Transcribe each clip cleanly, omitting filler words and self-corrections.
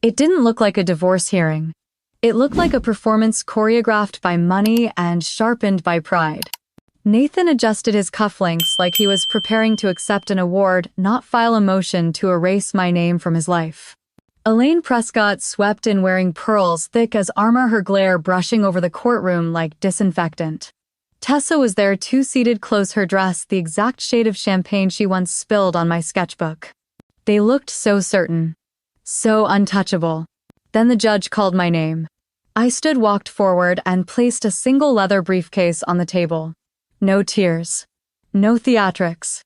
It didn't look like a divorce hearing. It looked like a performance choreographed by money and sharpened by pride. Nathan adjusted his cufflinks like he was preparing to accept an award, not file a motion to erase my name from his life. Elaine Prescott swept in wearing pearls thick as armor, her glare brushing over the courtroom like disinfectant. Tessa was there too, seated close, her dress the exact shade of champagne she once spilled on my sketchbook. They looked so certain. So untouchable. Then the judge called my name. I stood, walked forward, and placed a single leather briefcase on the table. No tears. No theatrics.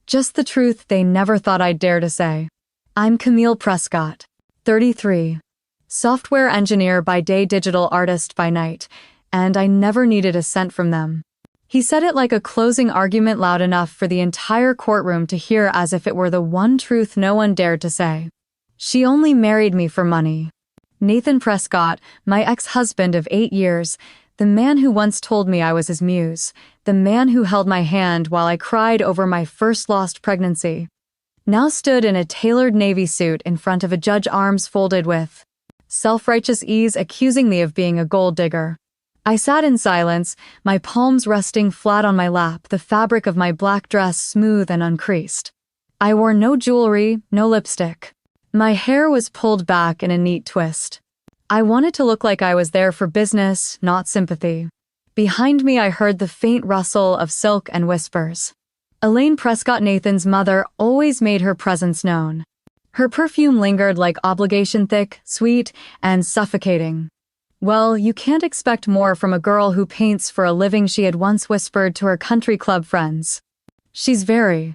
Just the truth they never thought I'd dare to say. I'm Camille Prescott, 33. Software engineer by day, digital artist by night, and I never needed a cent from them. He said it like a closing argument, loud enough for the entire courtroom to hear, as if it were the one truth no one dared to say. She only married me for money. Nathan Prescott, my ex-husband of 8 years, the man who once told me I was his muse, the man who held my hand while I cried over my first lost pregnancy, now stood in a tailored navy suit in front of a judge, arms folded with self-righteous ease, accusing me of being a gold digger. I sat in silence, my palms resting flat on my lap, the fabric of my black dress smooth and uncreased. I wore no jewelry, no lipstick. My hair was pulled back in a neat twist. I wanted to look like I was there for business, not sympathy. Behind me I heard the faint rustle of silk and whispers. Elaine Prescott, Nathan's mother, always made her presence known. Her perfume lingered like obligation, thick, sweet, and suffocating. Well, you can't expect more from a girl who paints for a living, she had once whispered to her country club friends. She's very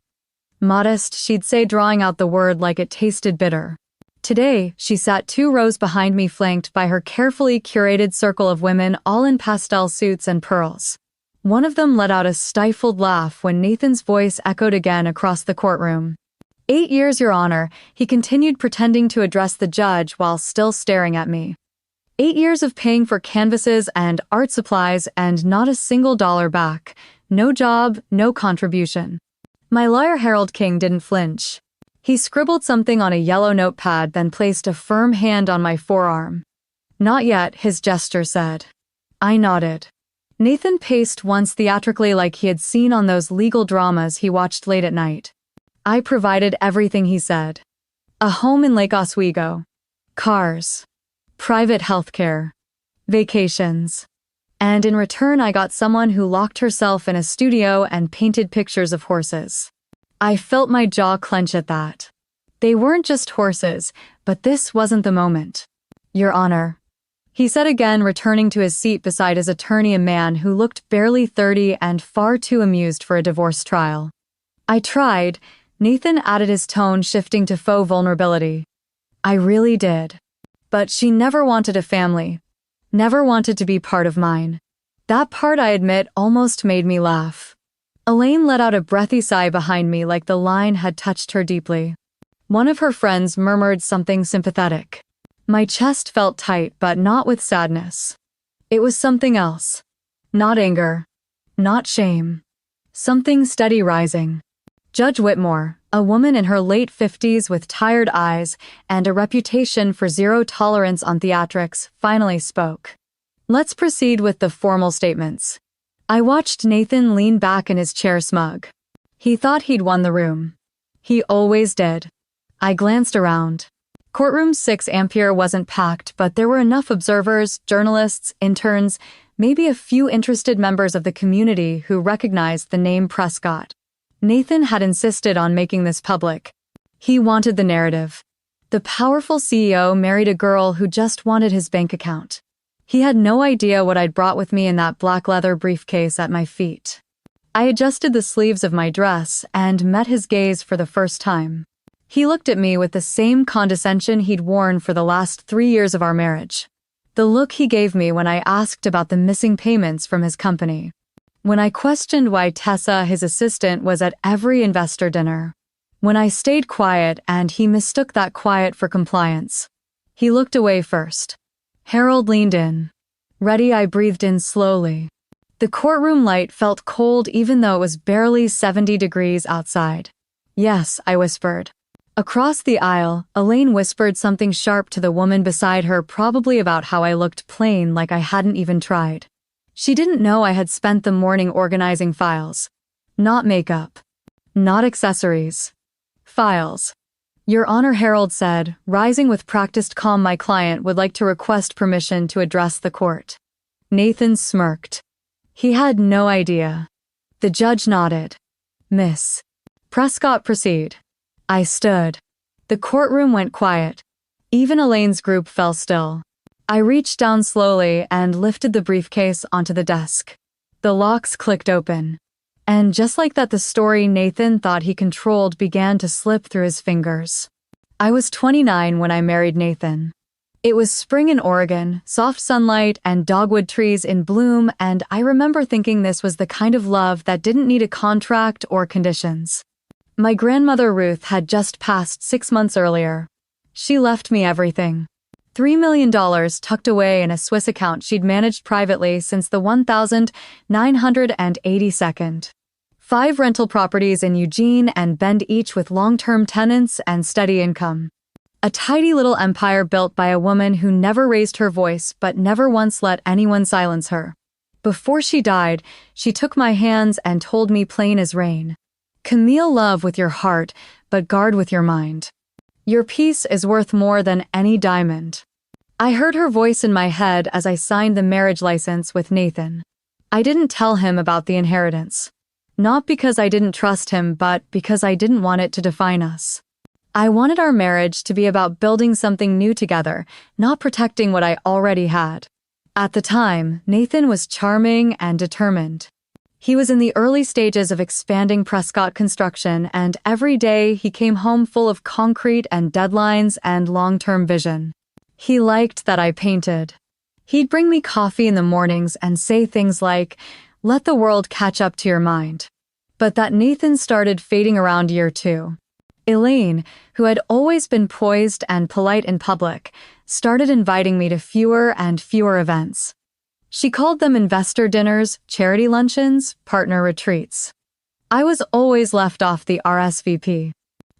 modest, she'd say, drawing out the word like it tasted bitter. Today, she sat 2 rows behind me, flanked by her carefully curated circle of women, all in pastel suits and pearls. One of them let out a stifled laugh when Nathan's voice echoed again across the courtroom. 8 years, Your Honor, he continued, pretending to address the judge while still staring at me. 8 years of paying for canvases and art supplies and not a single dollar back. No job, no contribution. My lawyer Harold King didn't flinch. He scribbled something on a yellow notepad, then placed a firm hand on my forearm. Not yet, his gesture said. I nodded. Nathan paced once theatrically, like he had seen on those legal dramas he watched late at night. I provided everything, he said. A home in Lake Oswego. Cars. Private healthcare. Vacations. And in return I got someone who locked herself in a studio and painted pictures of horses. I felt my jaw clench at that. They weren't just horses, but this wasn't the moment. Your Honor, he said again, returning to his seat beside his attorney, a man who looked barely 30 and far too amused for a divorce trial. I tried, Nathan added, his tone shifting to faux vulnerability. I really did. But she never wanted a family. Never wanted to be part of mine. That part, I admit, almost made me laugh. Elaine let out a breathy sigh behind me, like the line had touched her deeply. One of her friends murmured something sympathetic. My chest felt tight, but not with sadness. It was something else. Not anger. Not shame. Something steady rising. Judge Whitmore, a woman in her late 50s with tired eyes and a reputation for zero tolerance on theatrics, finally spoke. Let's proceed with the formal statements. I watched Nathan lean back in his chair, smug. He thought he'd won the room. He always did. I glanced around. Courtroom 6 Ampere wasn't packed, but there were enough observers, journalists, interns, maybe a few interested members of the community who recognized the name Prescott. Nathan had insisted on making this public. He wanted the narrative. The powerful CEO married a girl who just wanted his bank account. He had no idea what I'd brought with me in that black leather briefcase at my feet. I adjusted the sleeves of my dress and met his gaze for the first time. He looked at me with the same condescension he'd worn for the last 3 years of our marriage. The look he gave me when I asked about the missing payments from his company. When I questioned why Tessa, his assistant, was at every investor dinner. When I stayed quiet and he mistook that quiet for compliance. He looked away first. Harold leaned in. Ready, I breathed in slowly. The courtroom light felt cold even though it was barely 70 degrees outside. Yes, I whispered. Across the aisle, Elaine whispered something sharp to the woman beside her, probably about how I looked plain, like I hadn't even tried. She didn't know I had spent the morning organizing files. Not makeup. Not accessories. Files. Your Honor, Harold said, rising with practiced calm. My client would like to request permission to address the court. Nathan smirked. He had no idea. The judge nodded. Miss Prescott, proceed. I stood. The courtroom went quiet. Even Elaine's group fell still. I reached down slowly and lifted the briefcase onto the desk. The locks clicked open. And just like that, the story Nathan thought he controlled began to slip through his fingers. I was 29 when I married Nathan. It was spring in Oregon, soft sunlight and dogwood trees in bloom, and I remember thinking this was the kind of love that didn't need a contract or conditions. My grandmother Ruth had just passed 6 months earlier. She left me everything. $3 million tucked away in a Swiss account she'd managed privately since the 1982nd. 5 rental properties in Eugene and Bend, each with long-term tenants and steady income. A tidy little empire built by a woman who never raised her voice but never once let anyone silence her. Before she died, she took my hands and told me plain as rain. Camille, love with your heart, but guard with your mind. Your peace is worth more than any diamond. I heard her voice in my head as I signed the marriage license with Nathan. I didn't tell him about the inheritance. Not because I didn't trust him, but because I didn't want it to define us. I wanted our marriage to be about building something new together, not protecting what I already had. At the time, Nathan was charming and determined. He was in the early stages of expanding Prescott Construction, and every day he came home full of concrete and deadlines and long-term vision. He liked that I painted. He'd bring me coffee in the mornings and say things like, "Let the world catch up to your mind." But that Nathan started fading around year 2. Elaine, who had always been poised and polite in public, started inviting me to fewer and fewer events. She called them investor dinners, charity luncheons, partner retreats. I was always left off the RSVP.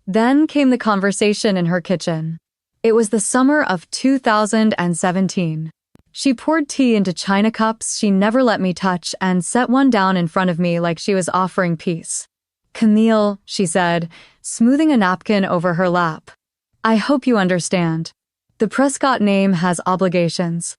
Then came the conversation in her kitchen. It was the summer of 2017. She poured tea into china cups she never let me touch and set one down in front of me like she was offering peace. "Camille," she said, smoothing a napkin over her lap. "I hope you understand. The Prescott name has obligations."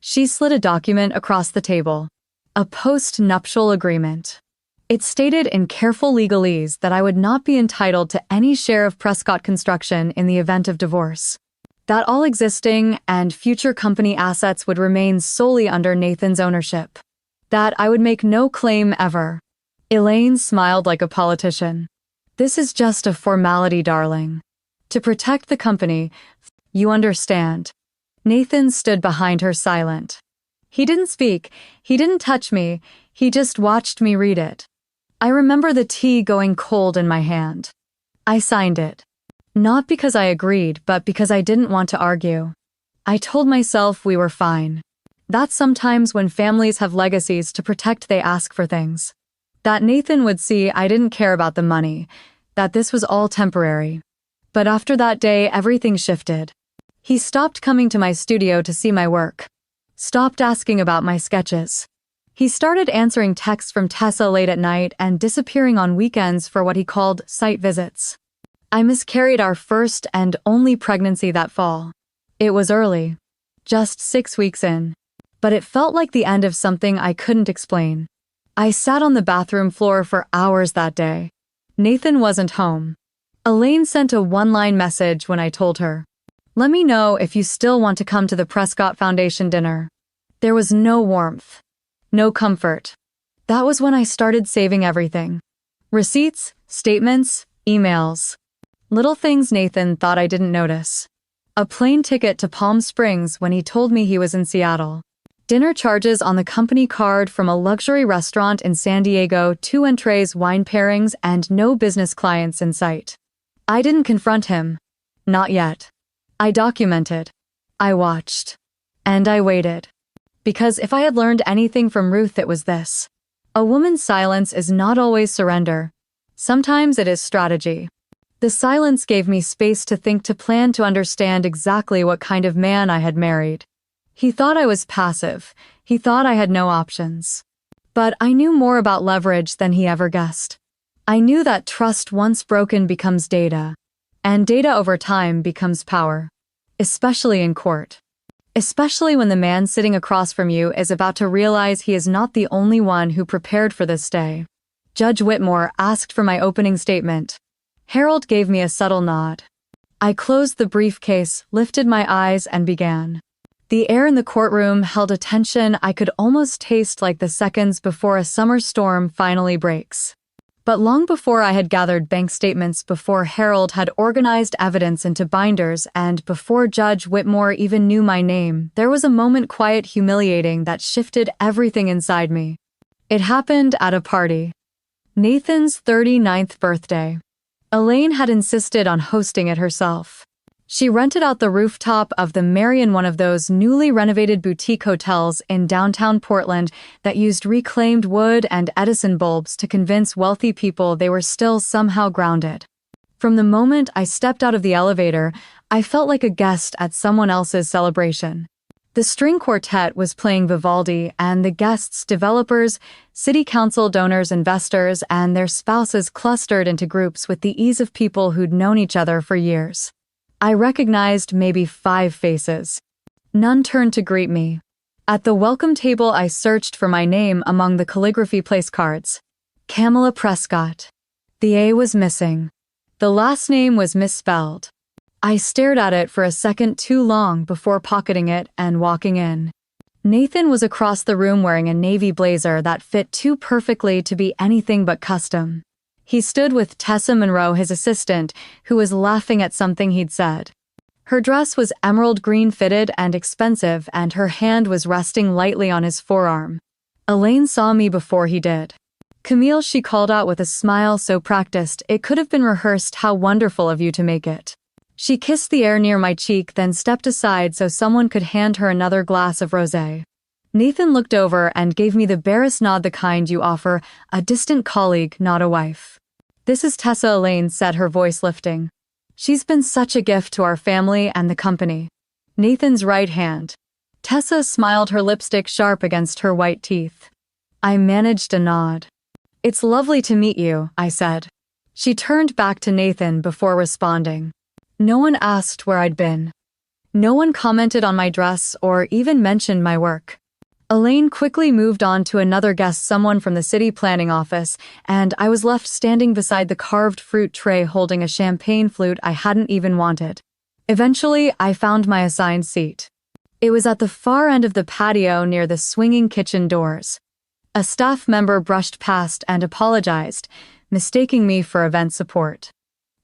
She slid a document across the table. A post-nuptial agreement. It stated in careful legalese that I would not be entitled to any share of Prescott Construction in the event of divorce. That all existing and future company assets would remain solely under Nathan's ownership. That I would make no claim ever. Elaine smiled like a politician. "This is just a formality, darling. To protect the company, you understand." Nathan stood behind her silent. He didn't speak, he didn't touch me, he just watched me read it. I remember the tea going cold in my hand. I signed it. Not because I agreed, but because I didn't want to argue. I told myself we were fine. That sometimes when families have legacies to protect, they ask for things. That Nathan would see I didn't care about the money, that this was all temporary. But after that day, everything shifted. He stopped coming to my studio to see my work. Stopped asking about my sketches. He started answering texts from Tessa late at night and disappearing on weekends for what he called site visits. I miscarried our first and only pregnancy that fall. It was early. Just 6 weeks in. But it felt like the end of something I couldn't explain. I sat on the bathroom floor for hours that day. Nathan wasn't home. Elaine sent a one-line message when I told her, "Let me know if you still want to come to the Prescott Foundation dinner." There was no warmth. No comfort. That was when I started saving everything. Receipts, statements, emails. Little things Nathan thought I didn't notice. A plane ticket to Palm Springs when he told me he was in Seattle. Dinner charges on the company card from a luxury restaurant in San Diego, 2 entrees, wine pairings, and no business clients in sight. I didn't confront him. Not yet. I documented. I watched. And I waited. Because if I had learned anything from Ruth, it was this. A woman's silence is not always surrender. Sometimes it is strategy. The silence gave me space to think, to plan, to understand exactly what kind of man I had married. He thought I was passive. He thought I had no options. But I knew more about leverage than he ever guessed. I knew that trust once broken becomes data, and data over time becomes power, especially in court. Especially when the man sitting across from you is about to realize he is not the only one who prepared for this day. Judge Whitmore asked for my opening statement. Harold gave me a subtle nod. I closed the briefcase, lifted my eyes, and began. The air in the courtroom held a tension I could almost taste, like the seconds before a summer storm finally breaks. But long before I had gathered bank statements, before Harold had organized evidence into binders, and before Judge Whitmore even knew my name, there was a moment, quiet, humiliating, that shifted everything inside me. It happened at a party. Nathan's 39th birthday. Elaine had insisted on hosting it herself. She rented out the rooftop of the Marion, one of those newly renovated boutique hotels in downtown Portland that used reclaimed wood and Edison bulbs to convince wealthy people they were still somehow grounded. From the moment I stepped out of the elevator, I felt like a guest at someone else's celebration. The string quartet was playing Vivaldi, and the guests, developers, city council donors, investors, and their spouses clustered into groups with the ease of people who'd known each other for years. I recognized maybe 5 faces. None turned to greet me. At the welcome table, I searched for my name among the calligraphy place cards. Kamala Prescott. The A was missing. The last name was misspelled. I stared at it for a second too long before pocketing it and walking in. Nathan was across the room wearing a navy blazer that fit too perfectly to be anything but custom. He stood with Tessa Monroe, his assistant, who was laughing at something he'd said. Her dress was emerald green, fitted and expensive, and her hand was resting lightly on his forearm. Elaine saw me before he did. "Camille," she called out with a smile so practiced it could have been rehearsed. "How wonderful of you to make it." She kissed the air near my cheek, then stepped aside so someone could hand her another glass of rosé. Nathan looked over and gave me the barest nod, the kind you offer a distant colleague, not a wife. "This is Tessa," Elaine said, her voice lifting. "She's been such a gift to our family and the company." Nathan's right hand. Tessa smiled, her lipstick sharp against her white teeth. I managed a nod. "It's lovely to meet you," I said. She turned back to Nathan before responding. No one asked where I'd been. No one commented on my dress or even mentioned my work. Elaine quickly moved on to another guest, someone from the city planning office, and I was left standing beside the carved fruit tray holding a champagne flute I hadn't even wanted. Eventually, I found my assigned seat. It was at the far end of the patio near the swinging kitchen doors. A staff member brushed past and apologized, mistaking me for event support.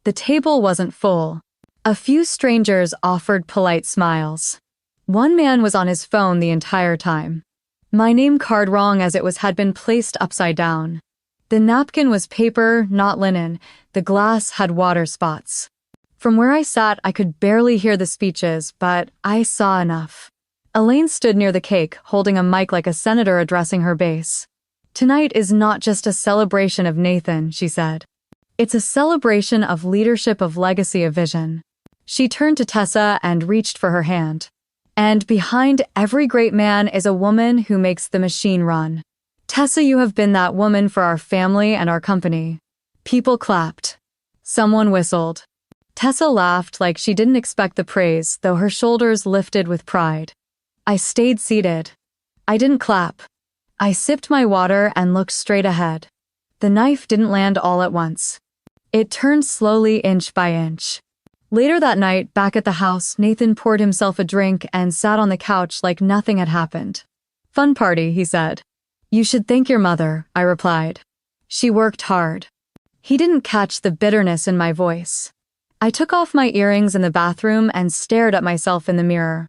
The table wasn't full. A few strangers offered polite smiles. One man was on his phone the entire time. My name card wrong, as it had been placed upside down. The napkin was paper, not linen. The glass had water spots. From where I sat, I could barely hear the speeches, but I saw enough. Elaine stood near the cake, holding a mic like a senator addressing her base. "Tonight is not just a celebration of Nathan," she said. "It's a celebration of leadership, of legacy, of vision." She turned to Tessa and reached for her hand. "And behind every great man is a woman who makes the machine run. Tessa, you have been that woman for our family and our company." People clapped. Someone whistled. Tessa laughed like she didn't expect the praise, though her shoulders lifted with pride. I stayed seated. I didn't clap. I sipped my water and looked straight ahead. The knife didn't land all at once. It turned slowly, inch by inch. Later that night, back at the house, Nathan poured himself a drink and sat on the couch like nothing had happened. "Fun party," he said. "You should thank your mother," I replied. "She worked hard." He didn't catch the bitterness in my voice. I took off my earrings in the bathroom and stared at myself in the mirror.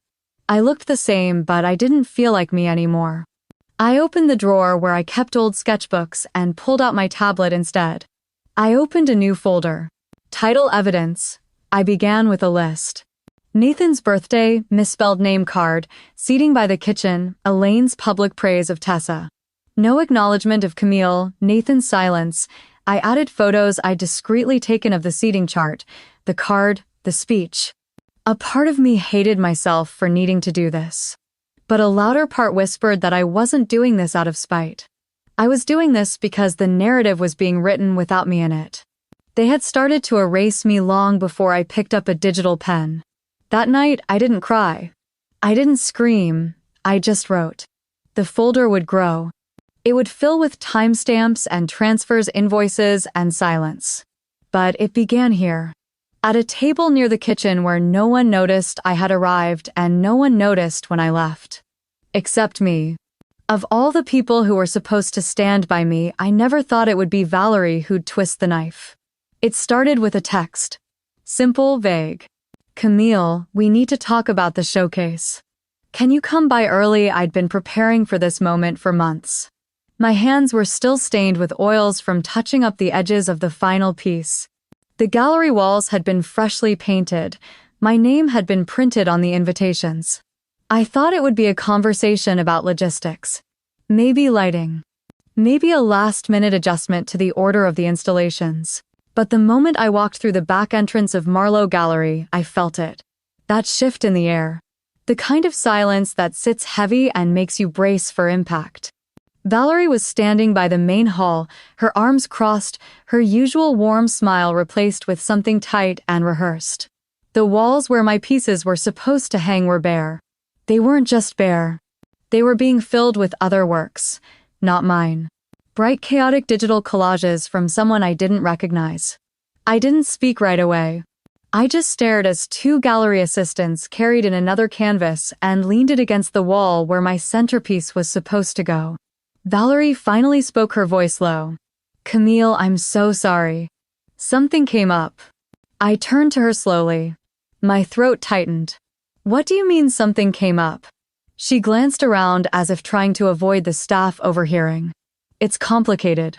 I looked the same, but I didn't feel like me anymore. I opened the drawer where I kept old sketchbooks and pulled out my tablet instead. I opened a new folder. Title: Evidence. I began with a list. Nathan's birthday, misspelled name card, seating by the kitchen, Elaine's public praise of Tessa. No acknowledgement of Camille, Nathan's silence. I added photos I'd discreetly taken of the seating chart, the card, the speech. A part of me hated myself for needing to do this. But a louder part whispered that I wasn't doing this out of spite. I was doing this because the narrative was being written without me in it. They had started to erase me long before I picked up a digital pen. That night, I didn't cry. I didn't scream. I just wrote. The folder would grow. It would fill with timestamps and transfers, invoices, and silence. But it began here. At a table near the kitchen where no one noticed I had arrived and no one noticed when I left. Except me. Of all the people who were supposed to stand by me, I never thought it would be Valerie who'd twist the knife. It started with a text. Simple, vague. Camille, we need to talk about the showcase. Can you come by early? I'd been preparing for this moment for months. My hands were still stained with oils from touching up the edges of the final piece. The gallery walls had been freshly painted. My name had been printed on the invitations. I thought it would be a conversation about logistics. Maybe lighting. Maybe a last-minute adjustment to the order of the installations. But the moment I walked through the back entrance of Marlowe Gallery, I felt it. That shift in the air. The kind of silence that sits heavy and makes you brace for impact. Valerie was standing by the main hall, her arms crossed, her usual warm smile replaced with something tight and rehearsed. The walls where my pieces were supposed to hang were bare. They weren't just bare. They were being filled with other works, not mine. Bright, chaotic digital collages from someone I didn't recognize. I didn't speak right away. I just stared as two gallery assistants carried in another canvas and leaned it against the wall where my centerpiece was supposed to go. Valerie finally spoke, her voice low. Camille, I'm so sorry. Something came up. I turned to her slowly. My throat tightened. What do you mean something came up? She glanced around as if trying to avoid the staff overhearing. It's complicated.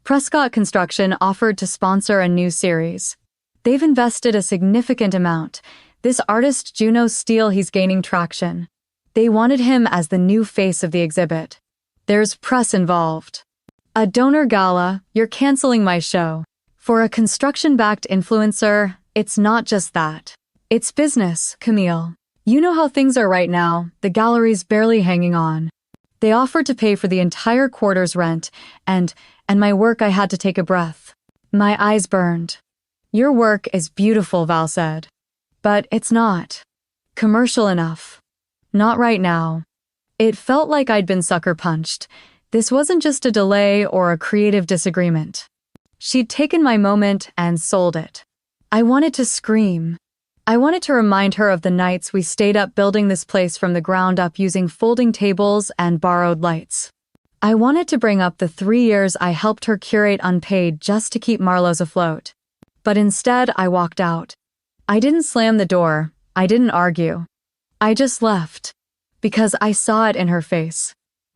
Prescott Construction offered to sponsor a new series. They've invested a significant amount. This artist Juno Steele, he's gaining traction. They wanted him as the new face of the exhibit. There's press involved. A donor gala, you're canceling my show. For a construction-backed influencer, it's not just that. It's business, Camille. You know how things are right now, the gallery's barely hanging on. They offered to pay for the entire quarter's rent, and my work. I had to take a breath. My eyes burned. Your work is beautiful, Val said. But it's not commercial enough. Not right now. It felt like I'd been sucker punched. This wasn't just a delay or a creative disagreement. She'd taken my moment and sold it. I wanted to scream. I wanted to remind her of the nights we stayed up building this place from the ground up using folding tables and borrowed lights. I wanted to bring up the 3 years I helped her curate unpaid just to keep Marlowe's afloat. But instead, I walked out. I didn't slam the door. I didn't argue. I just left. Because I saw it in her face.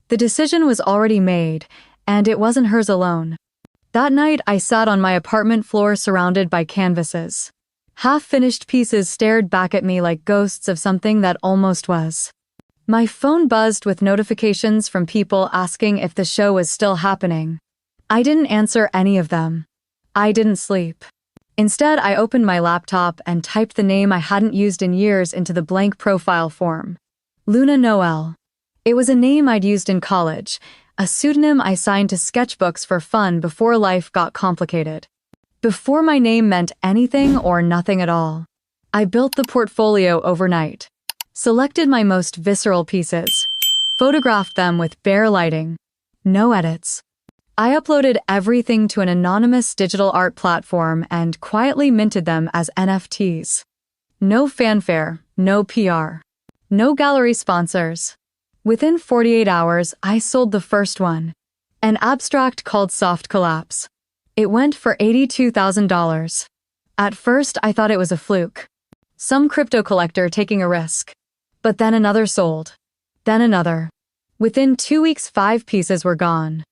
The decision was already made, and it wasn't hers alone. That night, I sat on my apartment floor surrounded by canvases. Half-finished pieces stared back at me like ghosts of something that almost was. My phone buzzed with notifications from people asking if the show was still happening. I didn't answer any of them. I didn't sleep. Instead, I opened my laptop and typed the name I hadn't used in years into the blank profile form. Luna Noel. It was a name I'd used in college, a pseudonym I signed to sketchbooks for fun before life got complicated. Before my name meant anything or nothing at all. I built the portfolio overnight. Selected my most visceral pieces. Photographed them with bare lighting. No edits. I uploaded everything to an anonymous digital art platform and quietly minted them as NFTs. No fanfare, no PR. No gallery sponsors. Within 48 hours, I sold the first one. An abstract called Soft Collapse. It went for $82,000. At first, I thought it was a fluke. Some crypto collector taking a risk. But then another sold. Then another. Within 2 weeks, 5 pieces were gone.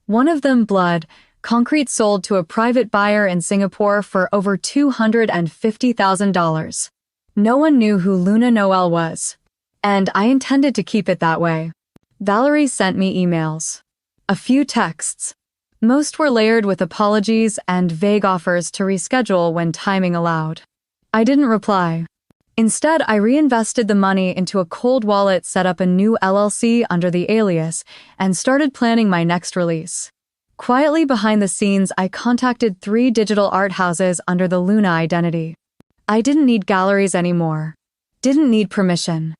One of them, Blood, Concrete, sold to a private buyer in Singapore for over $250,000. No one knew who Luna Noel was. And I intended to keep it that way. Valerie sent me emails. A few texts. Most were layered with apologies and vague offers to reschedule when timing allowed. I didn't reply. Instead, I reinvested the money into a cold wallet, set up a new LLC under the alias, and started planning my next release. Quietly behind the scenes, I contacted 3 digital art houses under the Luna identity. I didn't need galleries anymore. Didn't need permission.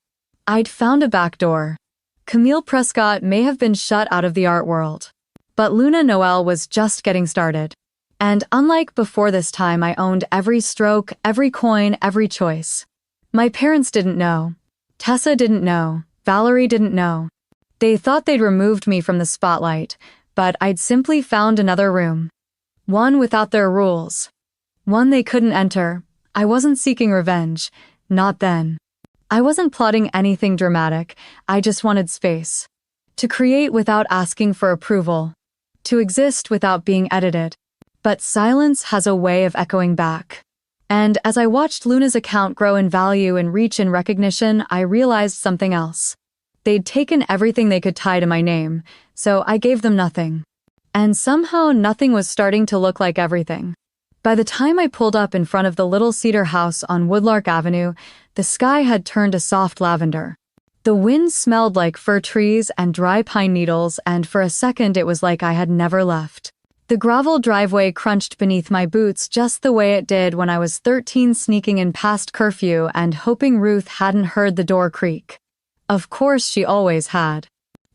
I'd found a backdoor. Camille Prescott may have been shut out of the art world. But Luna Noel was just getting started. And unlike before this time, I owned every stroke, every coin, every choice. My parents didn't know. Tessa didn't know. Valerie didn't know. They thought they'd removed me from the spotlight, but I'd simply found another room. One without their rules. One they couldn't enter. I wasn't seeking revenge. Not then. I wasn't plotting anything dramatic. I just wanted space. To create without asking for approval. To exist without being edited. But silence has a way of echoing back. And as I watched Luna's account grow in value and reach in recognition, I realized something else. They'd taken everything they could tie to my name, so I gave them nothing. And somehow nothing was starting to look like everything. By the time I pulled up in front of the little cedar house on Woodlark Avenue, the sky had turned a soft lavender. The wind smelled like fir trees and dry pine needles, and for a second it was like I had never left. The gravel driveway crunched beneath my boots just the way it did when I was 13, sneaking in past curfew and hoping Ruth hadn't heard the door creak. Of course she always had.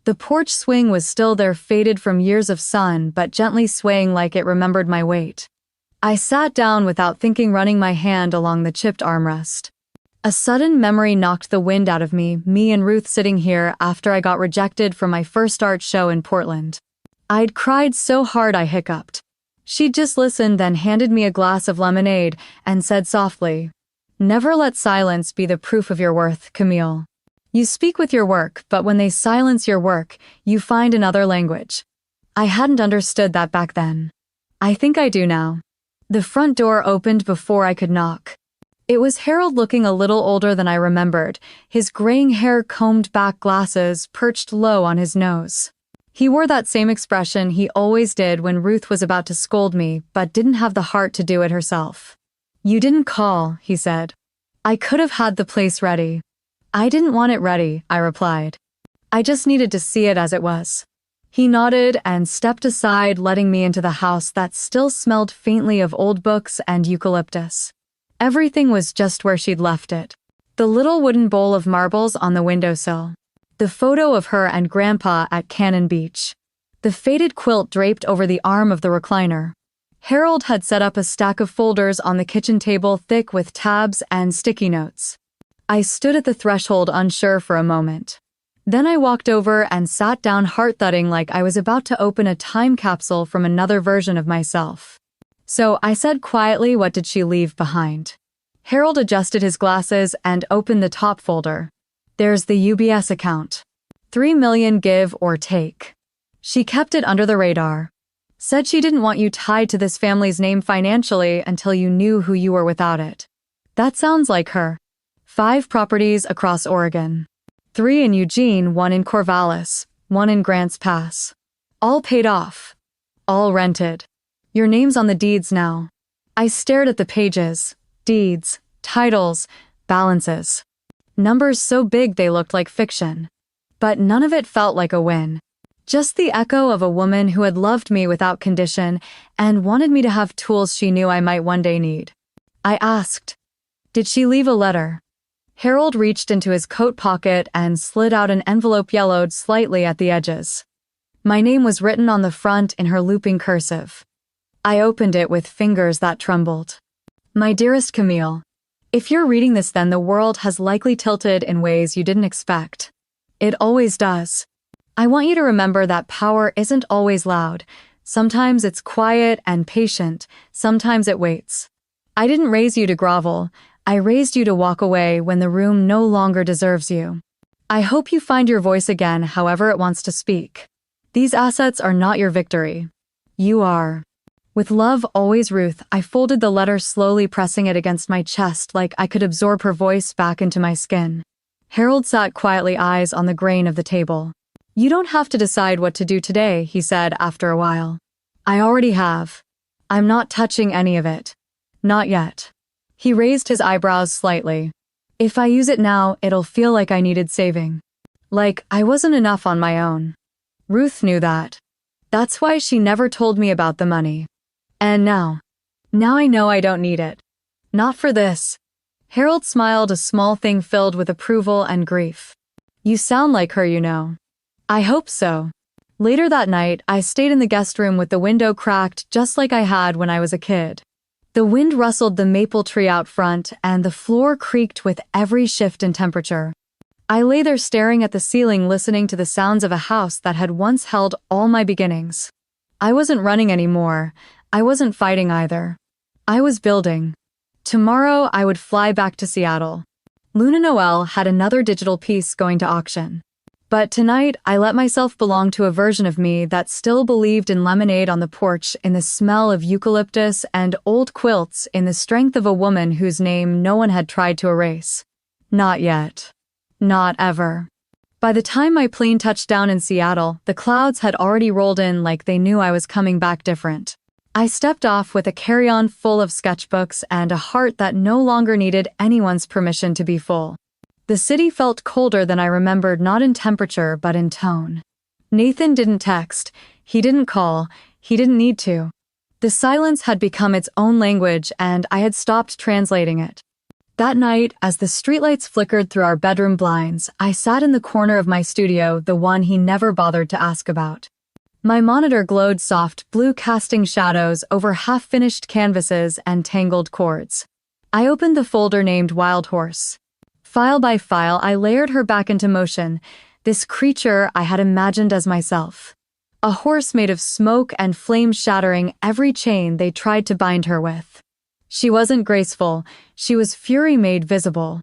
The porch swing was still there, faded from years of sun, but gently swaying like it remembered my weight. I sat down without thinking, running my hand along the chipped armrest. A sudden memory knocked the wind out of me and Ruth sitting here after I got rejected from my first art show in Portland. I'd cried so hard I hiccuped. She'd just listened, then handed me a glass of lemonade and said softly, "Never let silence be the proof of your worth, Camille. You speak with your work, but when they silence your work, you find another language." I hadn't understood that back then. I think I do now. The front door opened before I could knock. It was Harold, looking a little older than I remembered, his graying hair combed back, glasses perched low on his nose. He wore that same expression he always did when Ruth was about to scold me, but didn't have the heart to do it herself. "You didn't call," he said. "I could have had the place ready." "I didn't want it ready," I replied. "I just needed to see it as it was." He nodded and stepped aside, letting me into the house that still smelled faintly of old books and eucalyptus. Everything was just where she'd left it. The little wooden bowl of marbles on the windowsill. The photo of her and Grandpa at Cannon Beach. The faded quilt draped over the arm of the recliner. Harold had set up a stack of folders on the kitchen table, thick with tabs and sticky notes. I stood at the threshold, unsure for a moment. Then I walked over and sat down, heart thudding like I was about to open a time capsule from another version of myself. "So," I said quietly, "what did she leave behind?" Harold adjusted his glasses and opened the top folder. "There's the UBS account. 3 million, give or take. She kept it under the radar. Said she didn't want you tied to this family's name financially until you knew who you were without it." That sounds like her. 5 properties across Oregon. 3 in Eugene, 1 in Corvallis, 1 in Grants Pass. All paid off. All rented. Your name's on the deeds now. I stared at the pages. Deeds, titles, balances. Numbers so big they looked like fiction. But none of it felt like a win. Just the echo of a woman who had loved me without condition and wanted me to have tools she knew I might one day need. I asked, "Did she leave a letter?" Harold reached into his coat pocket and slid out an envelope, yellowed slightly at the edges. My name was written on the front in her looping cursive. I opened it with fingers that trembled. "My dearest Camille, if you're reading this, then the world has likely tilted in ways you didn't expect. It always does. I want you to remember that power isn't always loud. Sometimes it's quiet and patient. Sometimes it waits. I didn't raise you to grovel. I raised you to walk away when the room no longer deserves you. I hope you find your voice again, however it wants to speak. These assets are not your victory. You are. With love, always, Ruth." I folded the letter slowly, pressing it against my chest like I could absorb her voice back into my skin. Harold sat quietly, eyes on the grain of the table. "You don't have to decide what to do today," he said after a while. I already have. I'm not touching any of it. Not yet. He raised his eyebrows slightly. If I use it now, it'll feel like I needed saving. Like I wasn't enough on my own. Ruth knew that. That's why she never told me about the money. And now I know I don't need it. Not for this. Harold smiled, a small thing filled with approval and grief. You sound like her, you know. I hope so. Later that night, I stayed in the guest room with the window cracked just like I had when I was a kid. The wind rustled the maple tree out front, and the floor creaked with every shift in temperature. I lay there staring at the ceiling, listening to the sounds of a house that had once held all my beginnings. I wasn't running anymore. I wasn't fighting either. I was building. Tomorrow, I would fly back to Seattle. Luna Noel had another digital piece going to auction. But tonight, I let myself belong to a version of me that still believed in lemonade on the porch, in the smell of eucalyptus and old quilts, in the strength of a woman whose name no one had tried to erase. Not yet. Not ever. By the time my plane touched down in Seattle, the clouds had already rolled in like they knew I was coming back different. I stepped off with a carry-on full of sketchbooks and a heart that no longer needed anyone's permission to be full. The city felt colder than I remembered, not in temperature but in tone. Nathan didn't text, he didn't call, he didn't need to. The silence had become its own language and I had stopped translating it. That night, as the streetlights flickered through our bedroom blinds, I sat in the corner of my studio, the one he never bothered to ask about. My monitor glowed soft blue, casting shadows over half-finished canvases and tangled cords. I opened the folder named Wild Horse. File by file, I layered her back into motion, this creature I had imagined as myself. A horse made of smoke and flame, shattering every chain they tried to bind her with. She wasn't graceful, she was fury made visible.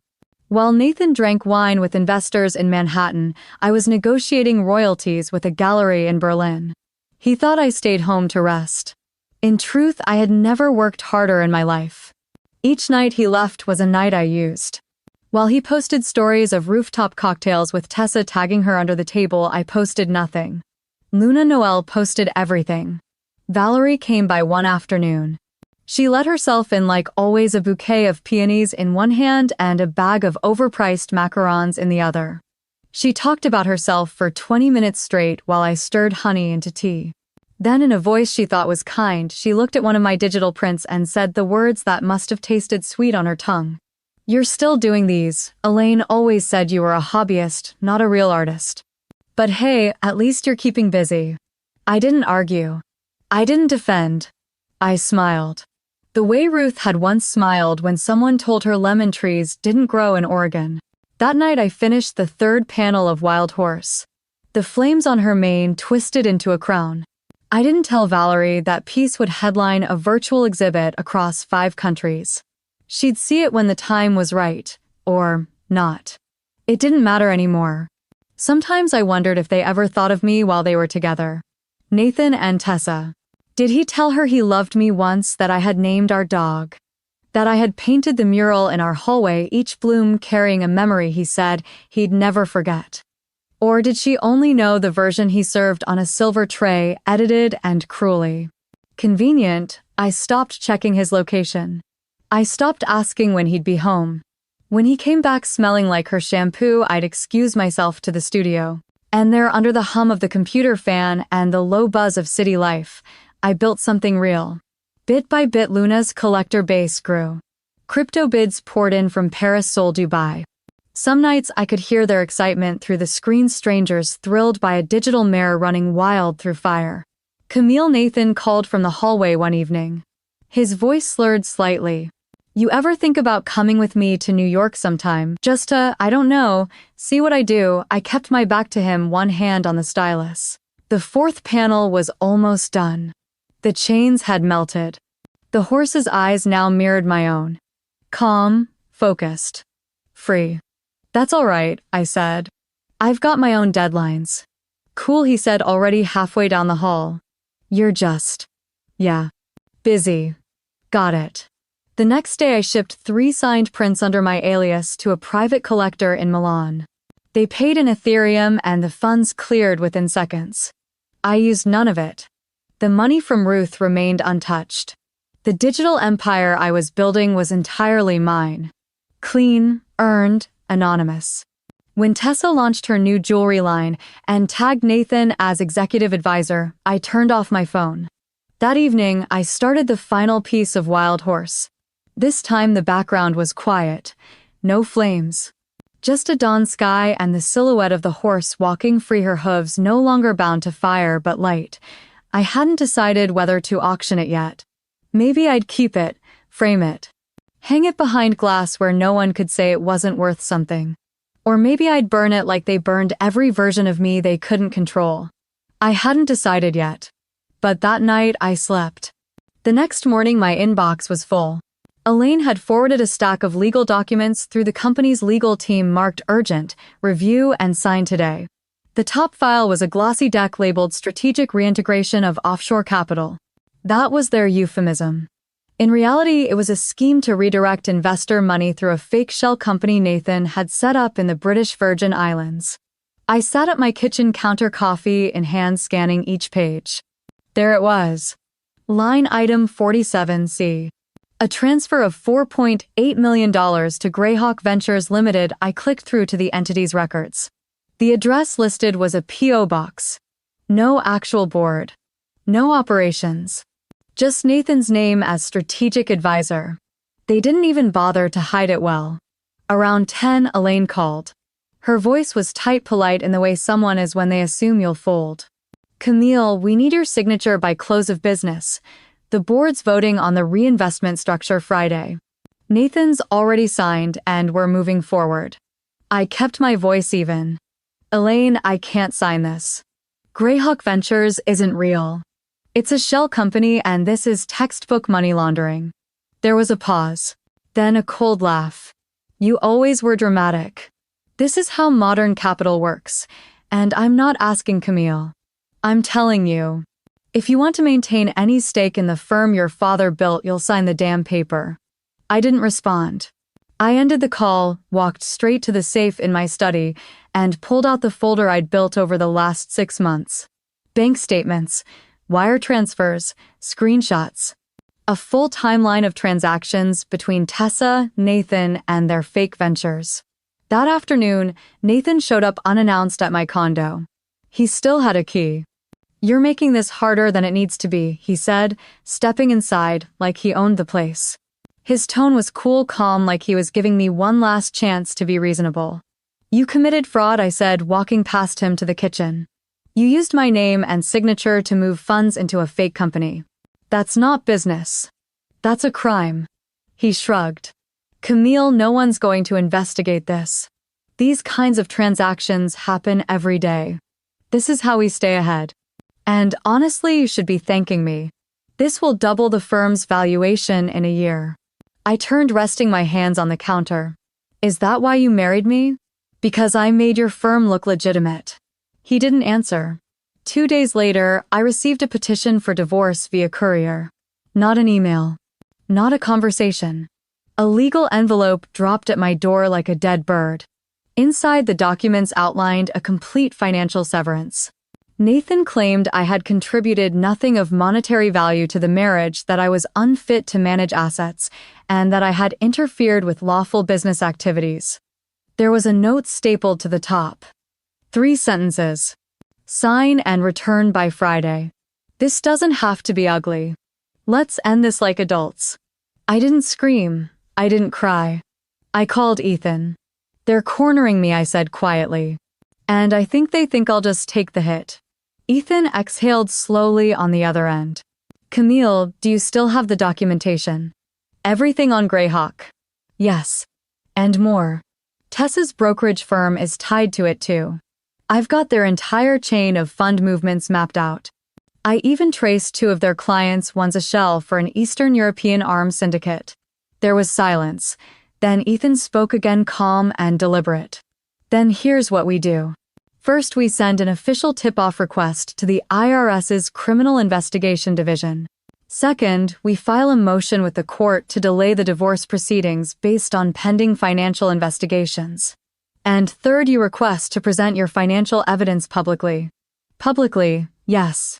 While Nathan drank wine with investors in Manhattan, I was negotiating royalties with a gallery in Berlin. He thought I stayed home to rest. In truth, I had never worked harder in my life. Each night he left was a night I used. While he posted stories of rooftop cocktails with Tessa tagging her under the table, I posted nothing. Luna Noel posted everything. Valerie came by one afternoon. She let herself in like always, a bouquet of peonies in one hand and a bag of overpriced macarons in the other. She talked about herself for 20 minutes straight while I stirred honey into tea. Then, in a voice she thought was kind, she looked at one of my digital prints and said the words that must have tasted sweet on her tongue. You're still doing these. Elaine always said you were a hobbyist, not a real artist. But hey, at least you're keeping busy. I didn't argue. I didn't defend. I smiled. The way Ruth had once smiled when someone told her lemon trees didn't grow in Oregon. That night I finished the third panel of Wild Horse. The flames on her mane twisted into a crown. I didn't tell Valerie that piece would headline a virtual exhibit across 5 countries. She'd see it when the time was right, or not. It didn't matter anymore. Sometimes I wondered if they ever thought of me while they were together. Nathan and Tessa. Did he tell her he loved me once, that I had named our dog? That I had painted the mural in our hallway, each bloom carrying a memory he said he'd never forget? Or did she only know the version he served on a silver tray, edited and cruelly? Convenient, I stopped checking his location. I stopped asking when he'd be home. When he came back smelling like her shampoo, I'd excuse myself to the studio. And there, under the hum of the computer fan and the low buzz of city life, I built something real. Bit by bit, Luna's collector base grew. Crypto bids poured in from Paris, Seoul, Dubai. Some nights I could hear their excitement through the screen, strangers thrilled by a digital mare running wild through fire. Camille Nathan called from the hallway one evening. His voice slurred slightly. You ever think about coming with me to New York sometime? Just to, I don't know, see what I do? I kept my back to him, one hand on the stylus. The 4th panel was almost done. The chains had melted. The horse's eyes now mirrored my own. Calm, focused, free. That's all right, I said. I've got my own deadlines. Cool, he said, already halfway down the hall. You're just, yeah, busy. Got it. The next day I shipped 3 signed prints under my alias to a private collector in Milan. They paid in Ethereum and the funds cleared within seconds. I used none of it. The money from Ruth remained untouched. The digital empire I was building was entirely mine. Clean, earned, anonymous. When Tessa launched her new jewelry line and tagged Nathan as executive advisor, I turned off my phone. That evening, I started the final piece of Wild Horse. This time the background was quiet. No flames. Just a dawn sky and the silhouette of the horse walking free, her hooves no longer bound to fire but light. I hadn't decided whether to auction it yet. Maybe I'd keep it, frame it, hang it behind glass where no one could say it wasn't worth something. Or maybe I'd burn it like they burned every version of me they couldn't control. I hadn't decided yet. But that night I slept. The next morning my inbox was full. Elaine had forwarded a stack of legal documents through the company's legal team marked urgent, review and sign today. The top file was a glossy deck labeled Strategic Reintegration of Offshore Capital. That was their euphemism. In reality, it was a scheme to redirect investor money through a fake shell company Nathan had set up in the British Virgin Islands. I sat at my kitchen counter, coffee in hand, scanning each page. There it was. Line item 47C. A transfer of $4.8 million to Greyhawk Ventures Limited. I clicked through to the entity's records. The address listed was a P.O. box. No actual board. No operations. Just Nathan's name as strategic advisor. They didn't even bother to hide it well. Around 10, Elaine called. Her voice was tight, polite in the way someone is when they assume you'll fold. Camille, we need your signature by close of business. The board's voting on the reinvestment structure Friday. Nathan's already signed and we're moving forward. I kept my voice even. Elaine, I can't sign this. Greyhawk Ventures isn't real. It's a shell company and this is textbook money laundering. There was a pause. Then a cold laugh. You always were dramatic. This is how modern capital works. And I'm not asking, Camille. I'm telling you. If you want to maintain any stake in the firm your father built, you'll sign the damn paper. I didn't respond. I ended the call, walked straight to the safe in my study, and pulled out the folder I'd built over the last 6 months. Bank statements, wire transfers, screenshots. A full timeline of transactions between Tessa, Nathan, and their fake ventures. That afternoon, Nathan showed up unannounced at my condo. He still had a key. You're making this harder than it needs to be, he said, stepping inside like he owned the place. His tone was cool, calm, like he was giving me one last chance to be reasonable. You committed fraud, I said, walking past him to the kitchen. You used my name and signature to move funds into a fake company. That's not business. That's a crime. He shrugged. Camille, no one's going to investigate this. These kinds of transactions happen every day. This is how we stay ahead. And honestly, you should be thanking me. This will double the firm's valuation in a year. I turned, resting my hands on the counter. Is that why you married me? Because I made your firm look legitimate. He didn't answer. 2 days later, I received a petition for divorce via courier. Not an email. Not a conversation. A legal envelope dropped at my door like a dead bird. Inside, the documents outlined a complete financial severance. Nathan claimed I had contributed nothing of monetary value to the marriage, that I was unfit to manage assets, and that I had interfered with lawful business activities. There was a note stapled to the top. 3 sentences. Sign and return by Friday. This doesn't have to be ugly. Let's end this like adults. I didn't scream. I didn't cry. I called Ethan. They're cornering me, I said quietly. And I think they think I'll just take the hit. Ethan exhaled slowly on the other end. Camille, do you still have the documentation? Everything on Greyhawk? Yes. And more. Tessa's brokerage firm is tied to it too. I've got their entire chain of fund movements mapped out. I even traced 2 of their clients, one's a shell for an Eastern European arms syndicate. There was silence. Then Ethan spoke again, calm and deliberate. Then here's what we do. First, we send an official tip-off request to the IRS's Criminal Investigation Division. Second, we file a motion with the court to delay the divorce proceedings based on pending financial investigations. And third, you request to present your financial evidence publicly. Publicly, yes.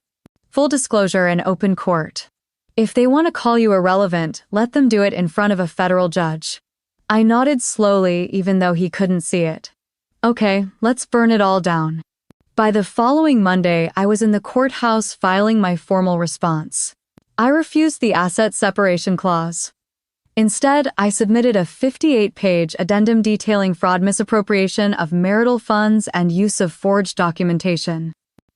Full disclosure in open court. If they want to call you irrelevant, let them do it in front of a federal judge. I nodded slowly, even though he couldn't see it. Okay, let's burn it all down. By the following Monday, I was in the courthouse filing my formal response. I refused the asset separation clause. Instead, I submitted a 58-page addendum detailing fraud, misappropriation of marital funds, and use of forged documentation.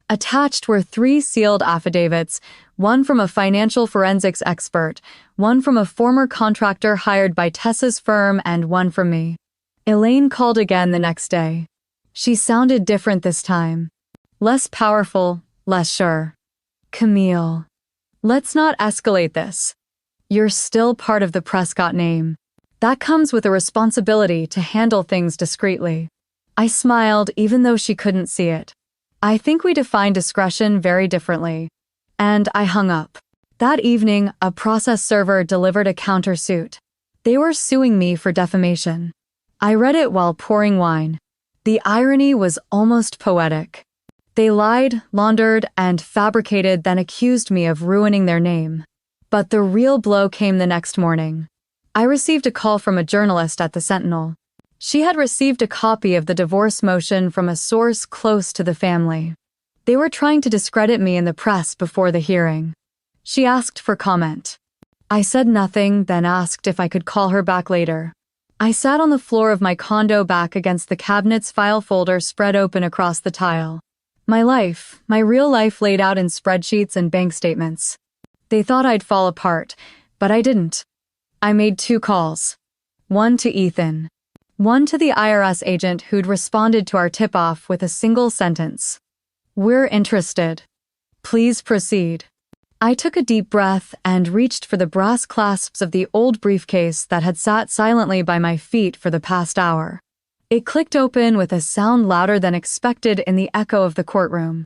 Attached were 3 sealed affidavits, one from a financial forensics expert, one from a former contractor hired by Tessa's firm, and one from me. Elaine called again the next day. She sounded different this time. Less powerful, less sure. Camille. Let's not escalate this. You're still part of the Prescott name. That comes with a responsibility to handle things discreetly. I smiled even though she couldn't see it. I think we define discretion very differently. And I hung up. That evening, a process server delivered a countersuit. They were suing me for defamation. I read it while pouring wine. The irony was almost poetic. They lied, laundered, and fabricated, then accused me of ruining their name. But the real blow came the next morning. I received a call from a journalist at the Sentinel. She had received a copy of the divorce motion from a source close to the family. They were trying to discredit me in the press before the hearing. She asked for comment. I said nothing, then asked if I could call her back later. I sat on the floor of my condo back against the cabinet's file folder spread open across the tile. My life, my real life laid out in spreadsheets and bank statements. They thought I'd fall apart, but I didn't. I made 2 calls. One to Ethan. One to the IRS agent who'd responded to our tip-off with a single sentence. We're interested. Please proceed. I took a deep breath and reached for the brass clasps of the old briefcase that had sat silently by my feet for the past hour. It clicked open with a sound louder than expected in the echo of the courtroom.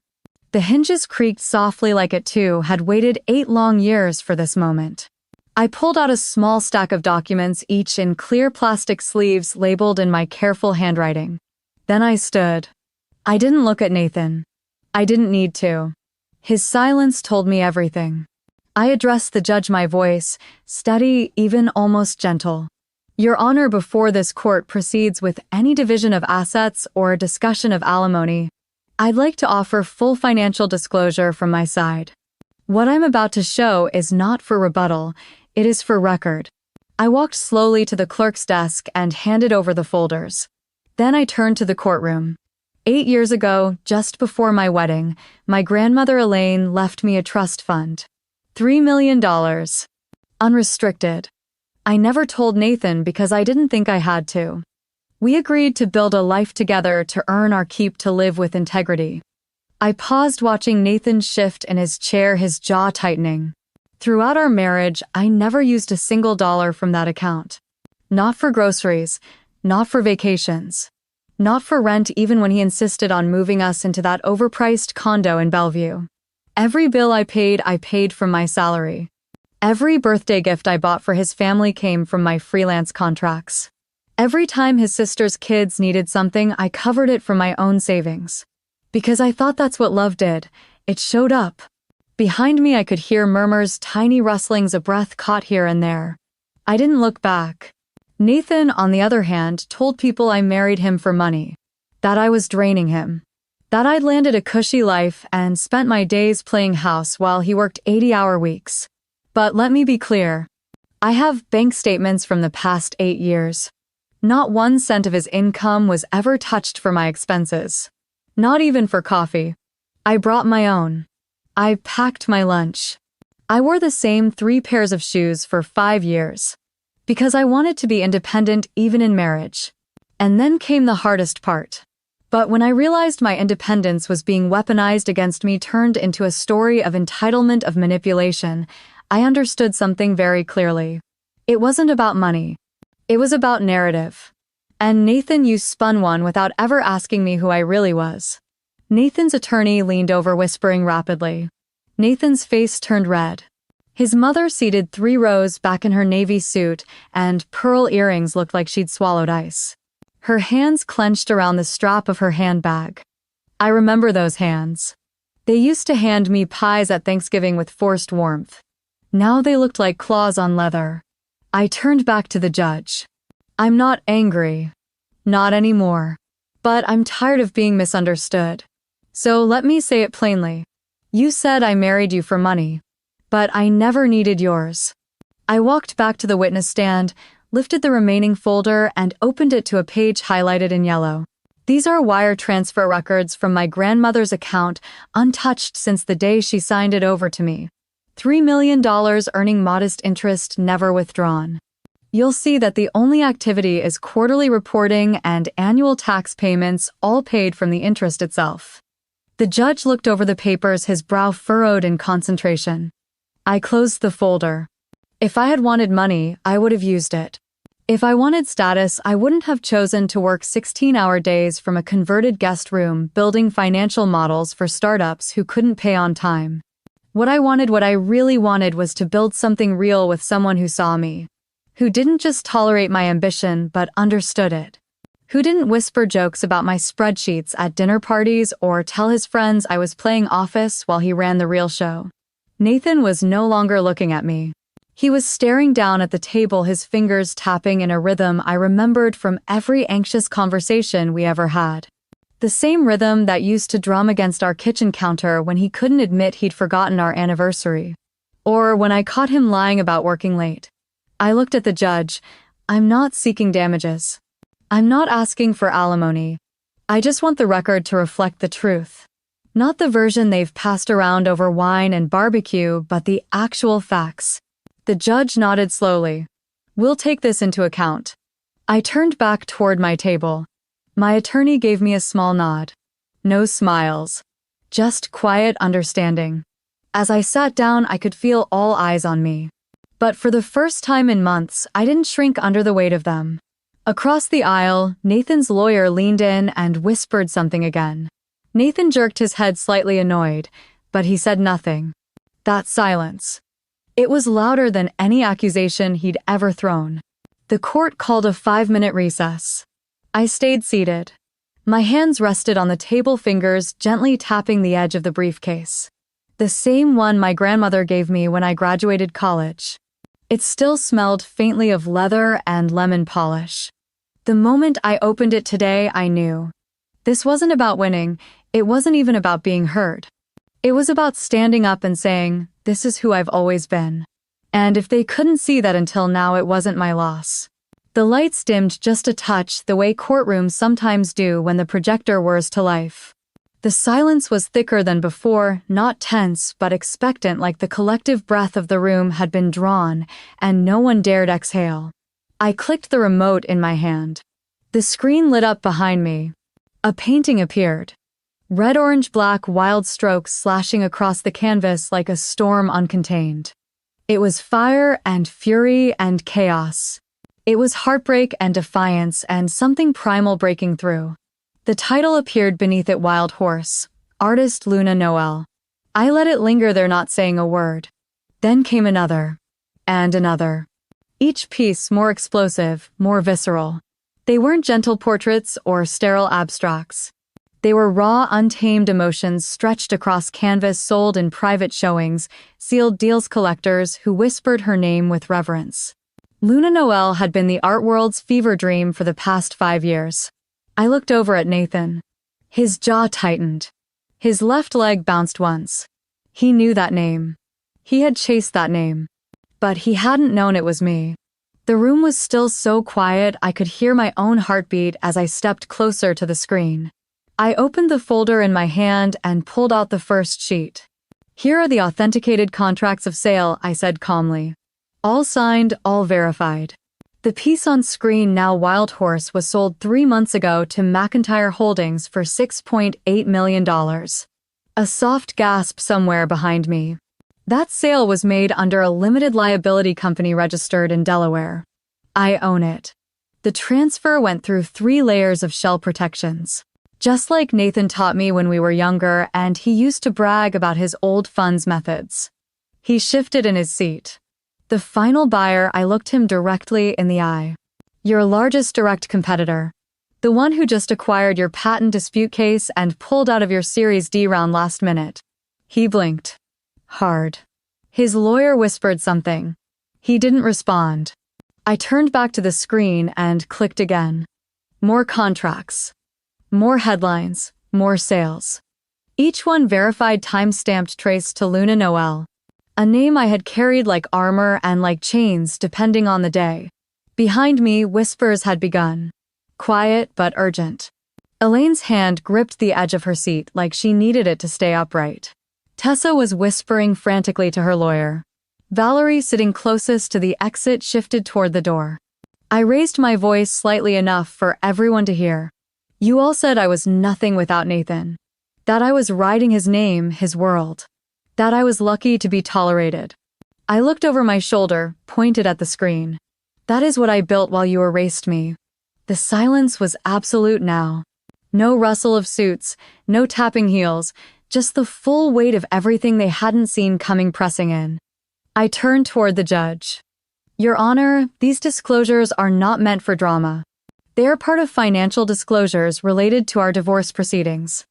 The hinges creaked softly like it too had waited 8 long years for this moment. I pulled out a small stack of documents, each in clear plastic sleeves labeled in my careful handwriting. Then I stood. I didn't look at Nathan. I didn't need to. His silence told me everything. I addressed the judge, my voice, steady, even almost gentle. Your Honor, before this court proceeds with any division of assets or discussion of alimony, I'd like to offer full financial disclosure from my side. What I'm about to show is not for rebuttal, it is for record. I walked slowly to the clerk's desk and handed over the folders. Then I turned to the courtroom. 8 years ago, just before my wedding, my grandmother Elaine left me a trust fund. $3 million. Unrestricted. I never told Nathan because I didn't think I had to. We agreed to build a life together to earn our keep to live with integrity. I paused, watching Nathan shift in his chair, his jaw tightening. Throughout our marriage, I never used a single dollar from that account. Not for groceries, not for vacations, not for rent, even when he insisted on moving us into that overpriced condo in Bellevue. Every bill I paid from my salary. Every birthday gift I bought for his family came from my freelance contracts. Every time his sister's kids needed something, I covered it from my own savings. Because I thought that's what love did. It showed up. Behind me I could hear murmurs, tiny rustlings, a breath caught here and there. I didn't look back. Nathan, on the other hand, told people I married him for money. That I was draining him. That I'd landed a cushy life and spent my days playing house while he worked 80-hour weeks. But let me be clear. I have bank statements from the past 8 years. Not 1 cent of his income was ever touched for my expenses. Not even for coffee. I brought my own. I packed my lunch. I wore the same 3 pairs of shoes for 5 years. Because I wanted to be independent even in marriage. And then came the hardest part. But when I realized my independence was being weaponized against me, turned into a story of entitlement, of manipulation, I understood something very clearly. It wasn't about money. It was about narrative. And Nathan, you spun one without ever asking me who I really was. Nathan's attorney leaned over, whispering rapidly. Nathan's face turned red. His mother, seated 3 rows back in her navy suit, and pearl earrings, looked like she'd swallowed ice. Her hands clenched around the strap of her handbag. I remember those hands. They used to hand me pies at Thanksgiving with forced warmth. Now they looked like claws on leather. I turned back to the judge. I'm not angry. Not anymore. But I'm tired of being misunderstood. So let me say it plainly. You said I married you for money. But I never needed yours. I walked back to the witness stand, lifted the remaining folder, and opened it to a page highlighted in yellow. These are wire transfer records from my grandmother's account, untouched since the day she signed it over to me. $3 million earning modest interest, never withdrawn. You'll see that the only activity is quarterly reporting and annual tax payments, all paid from the interest itself. The judge looked over the papers, his brow furrowed in concentration. I closed the folder. If I had wanted money, I would have used it. If I wanted status, I wouldn't have chosen to work 16-hour days from a converted guest room building financial models for startups who couldn't pay on time. What I really wanted was to build something real with someone who saw me, who didn't just tolerate my ambition but understood it, who didn't whisper jokes about my spreadsheets at dinner parties or tell his friends I was playing Office while he ran the real show. Nathan was no longer looking at me. He was staring down at the table, his fingers tapping in a rhythm I remembered from every anxious conversation we ever had. The same rhythm that used to drum against our kitchen counter when he couldn't admit he'd forgotten our anniversary. Or when I caught him lying about working late. I looked at the judge. I'm not seeking damages. I'm not asking for alimony. I just want the record to reflect the truth. Not the version they've passed around over wine and barbecue, but the actual facts. The judge nodded slowly. We'll take this into account. I turned back toward my table. My attorney gave me a small nod. No smiles. Just quiet understanding. As I sat down, I could feel all eyes on me. But for the first time in months, I didn't shrink under the weight of them. Across the aisle, Nathan's lawyer leaned in and whispered something again. Nathan jerked his head, slightly annoyed, but he said nothing. That silence. It was louder than any accusation he'd ever thrown. The court called a 5-minute recess. I stayed seated. My hands rested on the table, fingers gently tapping the edge of the briefcase. The same one my grandmother gave me when I graduated college. It still smelled faintly of leather and lemon polish. The moment I opened it today, I knew. This wasn't about winning. It wasn't even about being heard. It was about standing up and saying, this is who I've always been. And if they couldn't see that until now, it wasn't my loss. The lights dimmed just a touch, the way courtrooms sometimes do when the projector whirs to life. The silence was thicker than before, not tense but expectant, like the collective breath of the room had been drawn, and no one dared exhale. I clicked the remote in my hand. The screen lit up behind me. A painting appeared. Red, orange, black, wild strokes slashing across the canvas like a storm uncontained. It was fire and fury and chaos. It was heartbreak and defiance and something primal breaking through. The title appeared beneath it, Wild Horse, artist Luna Noel. I let it linger there, not saying a word. Then came another. And another. Each piece more explosive, more visceral. They weren't gentle portraits or sterile abstracts. They were raw, untamed emotions stretched across canvas, sold in private showings, sealed deals, collectors who whispered her name with reverence. Luna Noel had been the art world's fever dream for the past 5 years. I looked over at Nathan. His jaw tightened. His left leg bounced once. He knew that name. He had chased that name. But he hadn't known it was me. The room was still so quiet I could hear my own heartbeat as I stepped closer to the screen. I opened the folder in my hand and pulled out the first sheet. Here are the authenticated contracts of sale, I said calmly. All signed, all verified. The piece on screen, now Wild Horse, was sold 3 months ago to McIntyre Holdings for $6.8 million. A soft gasp somewhere behind me. That sale was made under a limited liability company registered in Delaware. I own it. The transfer went through 3 layers of shell protections. Just like Nathan taught me when we were younger, and he used to brag about his old funds methods. He shifted in his seat. The final buyer, I looked him directly in the eye. Your largest direct competitor. The one who just acquired your patent dispute case and pulled out of your Series D round last minute. He blinked. Hard. His lawyer whispered something. He didn't respond. I turned back to the screen and clicked again. More contracts. More headlines. More sales. Each one verified time-stamped traced to Luna Noel. A name I had carried like armor and like chains depending on the day. Behind me, whispers had begun. Quiet but urgent. Elaine's hand gripped the edge of her seat like she needed it to stay upright. Tessa was whispering frantically to her lawyer. Valerie, sitting closest to the exit, shifted toward the door. I raised my voice slightly enough for everyone to hear. You all said I was nothing without Nathan. That I was riding his name, his world. That I was lucky to be tolerated. I looked over my shoulder, pointed at the screen. That is what I built while you erased me. The silence was absolute now. No rustle of suits, no tapping heels, just the full weight of everything they hadn't seen coming pressing in. I turned toward the judge. Your Honor, these disclosures are not meant for drama. They are part of financial disclosures related to our divorce proceedings.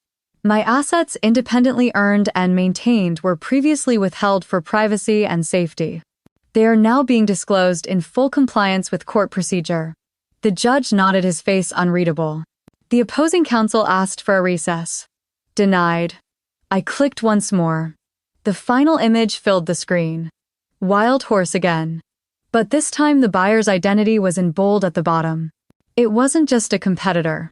My assets, independently earned and maintained, were previously withheld for privacy and safety. They are now being disclosed in full compliance with court procedure. The judge nodded, his face unreadable. The opposing counsel asked for a recess. Denied. I clicked once more. The final image filled the screen. Wild horse again. But this time the buyer's identity was in bold at the bottom. It wasn't just a competitor.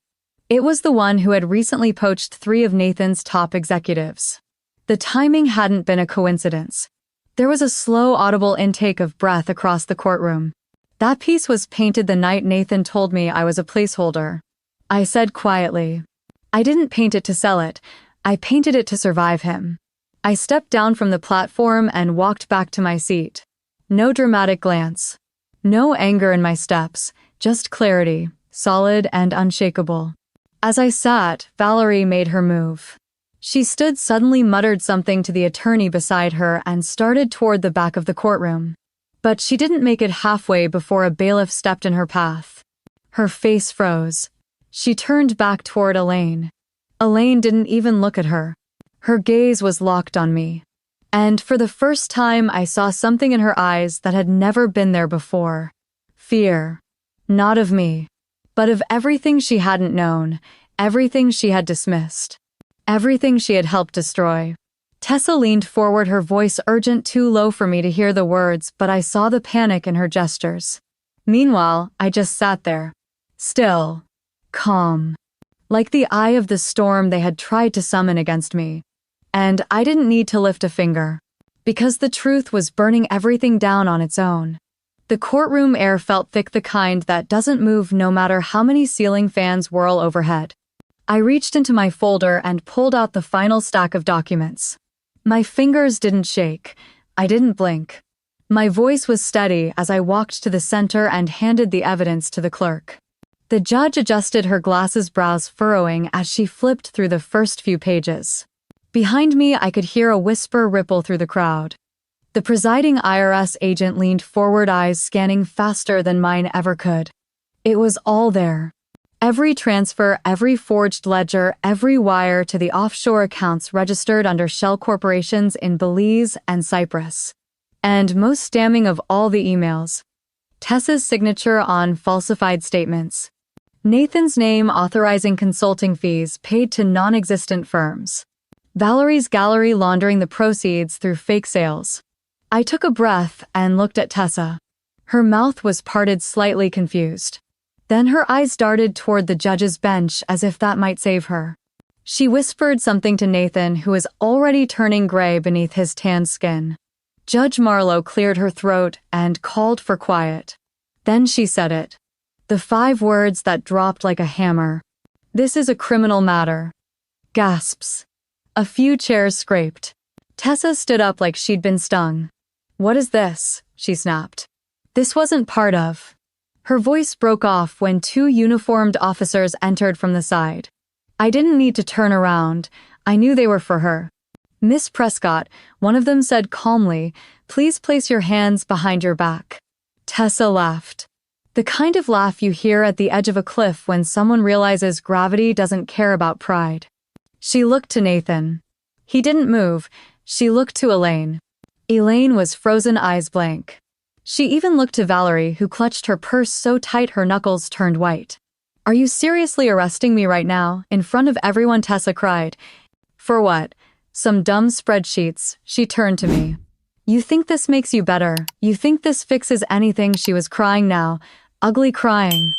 It was the one who had recently poached 3 of Nathan's top executives. The timing hadn't been a coincidence. There was a slow, audible intake of breath across the courtroom. That piece was painted the night Nathan told me I was a placeholder. I said quietly. I didn't paint it to sell it. I painted it to survive him. I stepped down from the platform and walked back to my seat. No dramatic glance. No anger in my steps, just clarity, solid and unshakable. As I sat, Valerie made her move. She stood, suddenly muttered something to the attorney beside her and started toward the back of the courtroom. But she didn't make it halfway before a bailiff stepped in her path. Her face froze. She turned back toward Elaine. Elaine didn't even look at her. Her gaze was locked on me. And for the first time, I saw something in her eyes that had never been there before. Fear. Not of me, but of everything she hadn't known, everything she had dismissed, everything she had helped destroy. Tessa leaned forward, her voice urgent, too low for me to hear the words, but I saw the panic in her gestures. Meanwhile, I just sat there. Still. Calm. Like the eye of the storm they had tried to summon against me. And I didn't need to lift a finger. Because the truth was burning everything down on its own. The courtroom air felt thick, the kind that doesn't move no matter how many ceiling fans whirl overhead. I reached into my folder and pulled out the final stack of documents. My fingers didn't shake. I didn't blink. My voice was steady as I walked to the center and handed the evidence to the clerk. The judge adjusted her glasses, brows furrowing as she flipped through the first few pages. Behind me, I could hear a whisper ripple through the crowd. The presiding IRS agent leaned forward, eyes scanning faster than mine ever could. It was all there. Every transfer, every forged ledger, every wire to the offshore accounts registered under shell corporations in Belize and Cyprus. And most damning of all, the emails. Tessa's signature on falsified statements. Nathan's name authorizing consulting fees paid to non-existent firms. Valerie's gallery laundering the proceeds through fake sales. I took a breath and looked at Tessa. Her mouth was parted, slightly confused. Then her eyes darted toward the judge's bench as if that might save her. She whispered something to Nathan, who was already turning gray beneath his tanned skin. Judge Marlowe cleared her throat and called for quiet. Then she said it. The 5 words that dropped like a hammer. This is a criminal matter. Gasps. A few chairs scraped. Tessa stood up like she'd been stung. What is this? She snapped. This wasn't part of. Her voice broke off when 2 uniformed officers entered from the side. I didn't need to turn around. I knew they were for her. Miss Prescott, one of them said calmly, please place your hands behind your back. Tessa laughed. The kind of laugh you hear at the edge of a cliff when someone realizes gravity doesn't care about pride. She looked to Nathan. He didn't move, She looked to Elaine. Elaine was frozen, eyes blank. She even looked to Valerie, who clutched her purse so tight her knuckles turned white. "Are you seriously arresting me right now, in front of everyone?" Tessa cried. "For what? Some dumb spreadsheets." She turned to me. "You think this makes you better? You think this fixes anything?" She was crying now, ugly crying.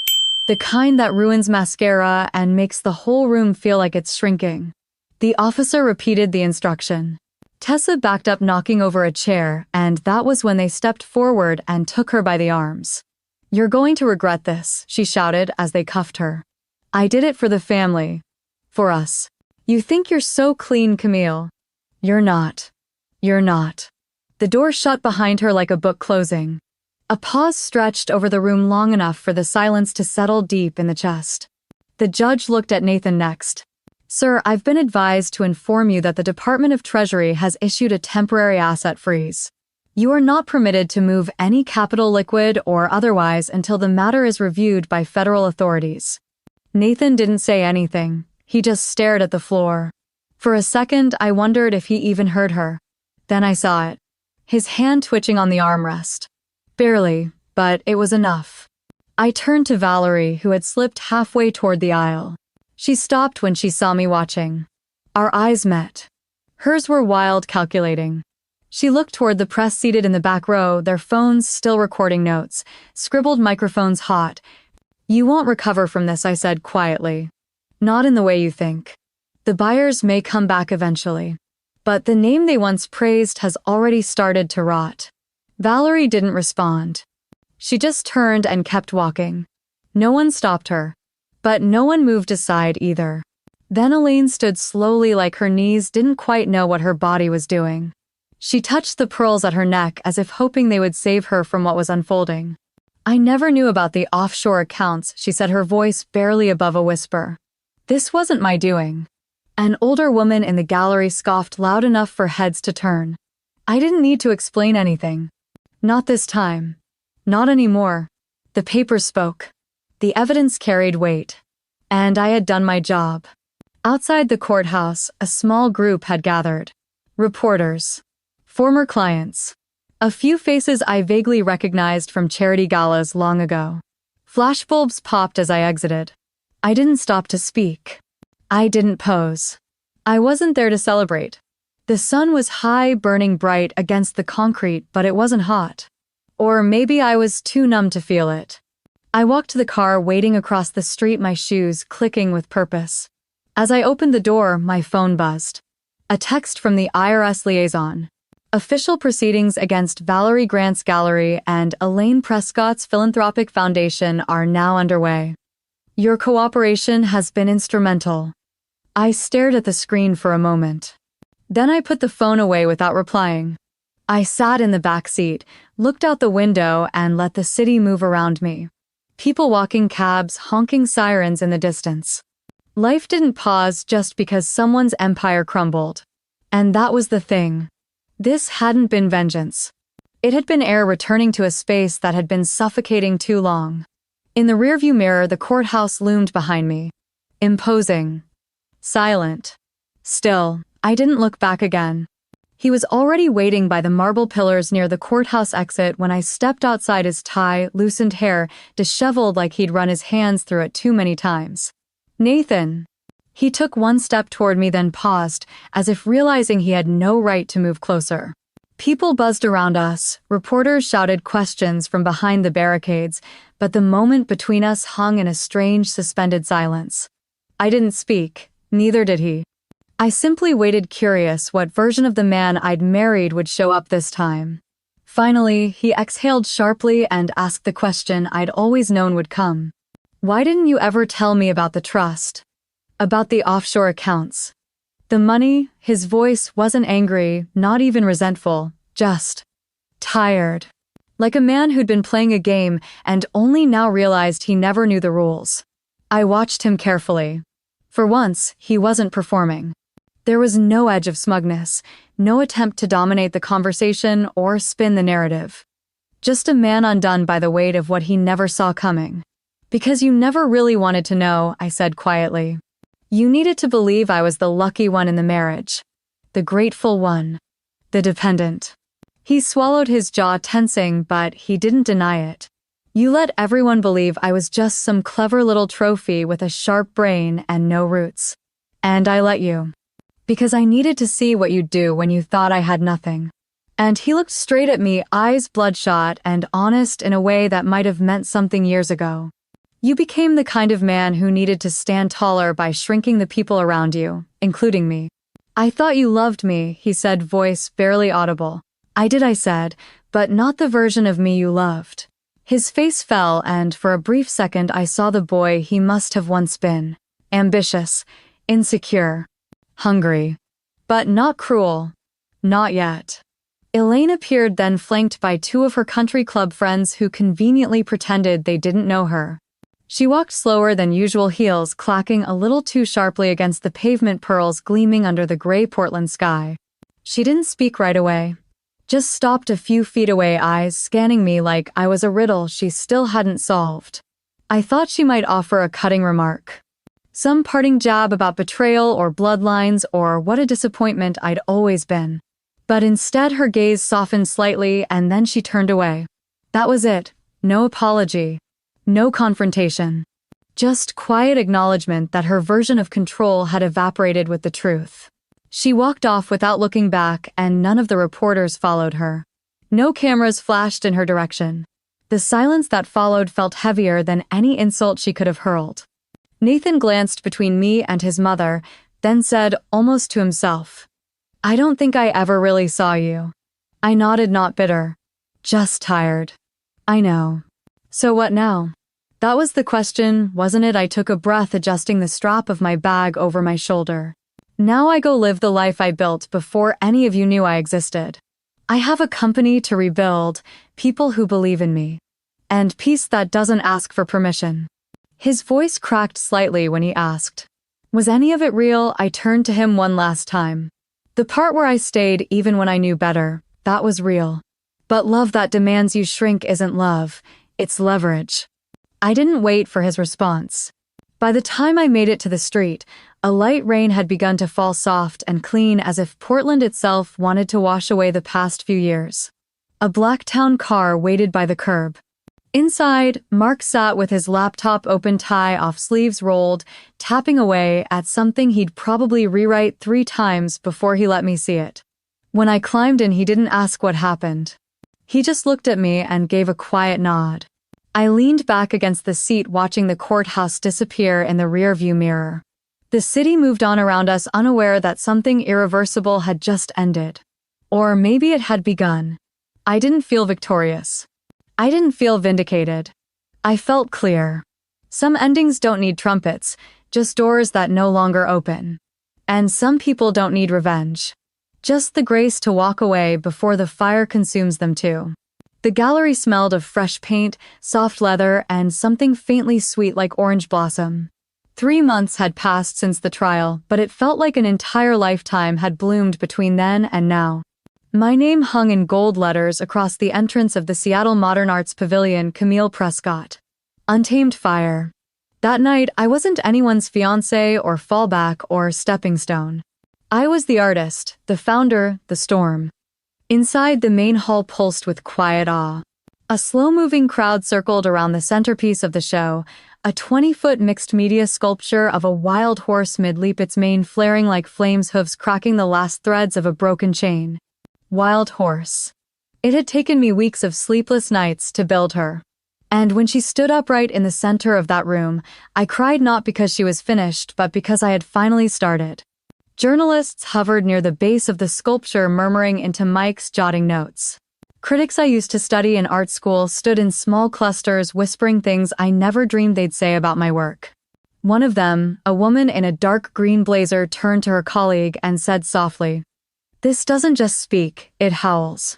The kind that ruins mascara and makes the whole room feel like it's shrinking. The officer repeated the instruction. Tessa backed up, knocking over a chair, and that was when they stepped forward and took her by the arms. "You're going to regret this," she shouted as they cuffed her. "I did it for the family. For us. You think you're so clean, Camille. You're not. You're not." The door shut behind her like a book closing. A pause stretched over the room long enough for the silence to settle deep in the chest. The judge looked at Nathan next. "Sir, I've been advised to inform you that the Department of Treasury has issued a temporary asset freeze. You are not permitted to move any capital, liquid or otherwise, until the matter is reviewed by federal authorities." Nathan didn't say anything. He just stared at the floor. For a second, I wondered if he even heard her. Then I saw it. His hand twitching on the armrest. Barely, but it was enough. I turned to Valerie, who had slipped halfway toward the aisle. She stopped when she saw me watching. Our eyes met. Hers were wild, calculating. She looked toward the press seated in the back row, their phones still recording notes, scribbled microphones hot. "You won't recover from this," I said quietly. "Not in the way you think. The buyers may come back eventually. But the name they once praised has already started to rot." Valerie didn't respond. She just turned and kept walking. No one stopped her. But no one moved aside either. Then Elaine stood slowly, like her knees didn't quite know what her body was doing. She touched the pearls at her neck as if hoping they would save her from what was unfolding. "I never knew about the offshore accounts," she said, her voice barely above a whisper. "This wasn't my doing." An older woman in the gallery scoffed loud enough for heads to turn. "I didn't need to explain anything. Not this time. Not anymore." The papers spoke. The evidence carried weight. And I had done my job. Outside the courthouse, a small group had gathered. Reporters. Former clients. A few faces I vaguely recognized from charity galas long ago. Flashbulbs popped as I exited. I didn't stop to speak. I didn't pose. I wasn't there to celebrate. The sun was high, burning bright against the concrete, but it wasn't hot. Or maybe I was too numb to feel it. I walked to the car, waiting across the street, my shoes clicking with purpose. As I opened the door, my phone buzzed. A text from the IRS liaison. "Official proceedings against Valerie Grant's gallery and Elaine Prescott's philanthropic foundation are now underway. Your cooperation has been instrumental." I stared at the screen for a moment. Then I put the phone away without replying. I sat in the back seat, looked out the window, and let the city move around me. People walking, cabs, honking sirens in the distance. Life didn't pause just because someone's empire crumbled. And that was the thing. This hadn't been vengeance. It had been air returning to a space that had been suffocating too long. In the rearview mirror, the courthouse loomed behind me. Imposing. Silent. Still, I didn't look back again. He was already waiting by the marble pillars near the courthouse exit when I stepped outside, his tie, loosened hair, disheveled like he'd run his hands through it too many times. "Nathan." He took one step toward me, then paused, as if realizing he had no right to move closer. People buzzed around us, reporters shouted questions from behind the barricades, but the moment between us hung in a strange, suspended silence. I didn't speak, neither did he. I simply waited, curious what version of the man I'd married would show up this time. Finally, he exhaled sharply and asked the question I'd always known would come. "Why didn't you ever tell me about the trust? About the offshore accounts? The money?" His voice wasn't angry, not even resentful, just tired. Like a man who'd been playing a game and only now realized he never knew the rules. I watched him carefully. For once, he wasn't performing. There was no edge of smugness, no attempt to dominate the conversation or spin the narrative. Just a man undone by the weight of what he never saw coming. "Because you never really wanted to know," I said quietly. "You needed to believe I was the lucky one in the marriage. The grateful one. The dependent. He swallowed, his jaw tensing, but he didn't deny it. You let everyone believe I was just some clever little trophy with a sharp brain and no roots. And I let you. Because I needed to see what you'd do when you thought I had nothing. And he looked straight at me, eyes bloodshot and honest in a way that might have meant something years ago. You became the kind of man who needed to stand taller by shrinking the people around you, including me. I thought you loved me, he said, voice barely audible. I did, I said, but not the version of me you loved. His face fell, and for a brief second I saw the boy he must have once been. Ambitious, insecure, hungry. But not cruel. Not yet. Elaine appeared, then flanked by two of her country club friends who conveniently pretended they didn't know her. She walked slower than usual, heels clacking a little too sharply against the pavement, pearls gleaming under the gray Portland sky. She didn't speak right away. Just stopped a few feet away, eyes scanning me like I was a riddle she still hadn't solved. I thought she might offer a cutting remark. Some parting jab about betrayal or bloodlines or what a disappointment I'd always been. But instead her gaze softened slightly and then she turned away. That was it. No apology. No confrontation. Just quiet acknowledgement that her version of control had evaporated with the truth. She walked off without looking back, and none of the reporters followed her. No cameras flashed in her direction. The silence that followed felt heavier than any insult she could have hurled. Nathan glanced between me and his mother, then said, almost to himself, I don't think I ever really saw you. I nodded, not bitter. Just tired. I know. So what now? That was the question, wasn't it? I took a breath, adjusting the strap of my bag over my shoulder. Now I go live the life I built before any of you knew I existed. I have a company to rebuild, people who believe in me. And peace that doesn't ask for permission. His voice cracked slightly when he asked, was any of it real? I turned to him one last time. The part where I stayed even when I knew better, that was real. But love that demands you shrink isn't love, it's leverage. I didn't wait for his response. By the time I made it to the street, a light rain had begun to fall, soft and clean, as if Portland itself wanted to wash away the past few years. A black town car waited by the curb. Inside, Mark sat with his laptop open, tie off, sleeves rolled, tapping away at something he'd probably rewrite 3 times before he let me see it. When I climbed in, he didn't ask what happened. He just looked at me and gave a quiet nod. I leaned back against the seat, watching the courthouse disappear in the rearview mirror. The city moved on around us, unaware that something irreversible had just ended. Or maybe it had begun. I didn't feel victorious. I didn't feel vindicated. I felt clear. Some endings don't need trumpets, just doors that no longer open. And some people don't need revenge. Just the grace to walk away before the fire consumes them too. The gallery smelled of fresh paint, soft leather, and something faintly sweet like orange blossom. 3 months had passed since the trial, but it felt like an entire lifetime had bloomed between then and now. My name hung in gold letters across the entrance of the Seattle Modern Arts Pavilion, Camille Prescott. Untamed Fire. That night, I wasn't anyone's fiancé or fallback or stepping stone. I was the artist, the founder, the storm. Inside, the main hall pulsed with quiet awe. A slow-moving crowd circled around the centerpiece of the show, a 20-foot mixed-media sculpture of a wild horse mid-leap, its mane flaring like flames, hooves cracking the last threads of a broken chain. Wild horse. It had taken me weeks of sleepless nights to build her. And when she stood upright in the center of that room, I cried, not because she was finished, but because I had finally started. Journalists hovered near the base of the sculpture, murmuring into mics, jotting notes. Critics I used to study in art school stood in small clusters, whispering things I never dreamed they'd say about my work. One of them, a woman in a dark green blazer, turned to her colleague and said softly, "This doesn't just speak, it howls."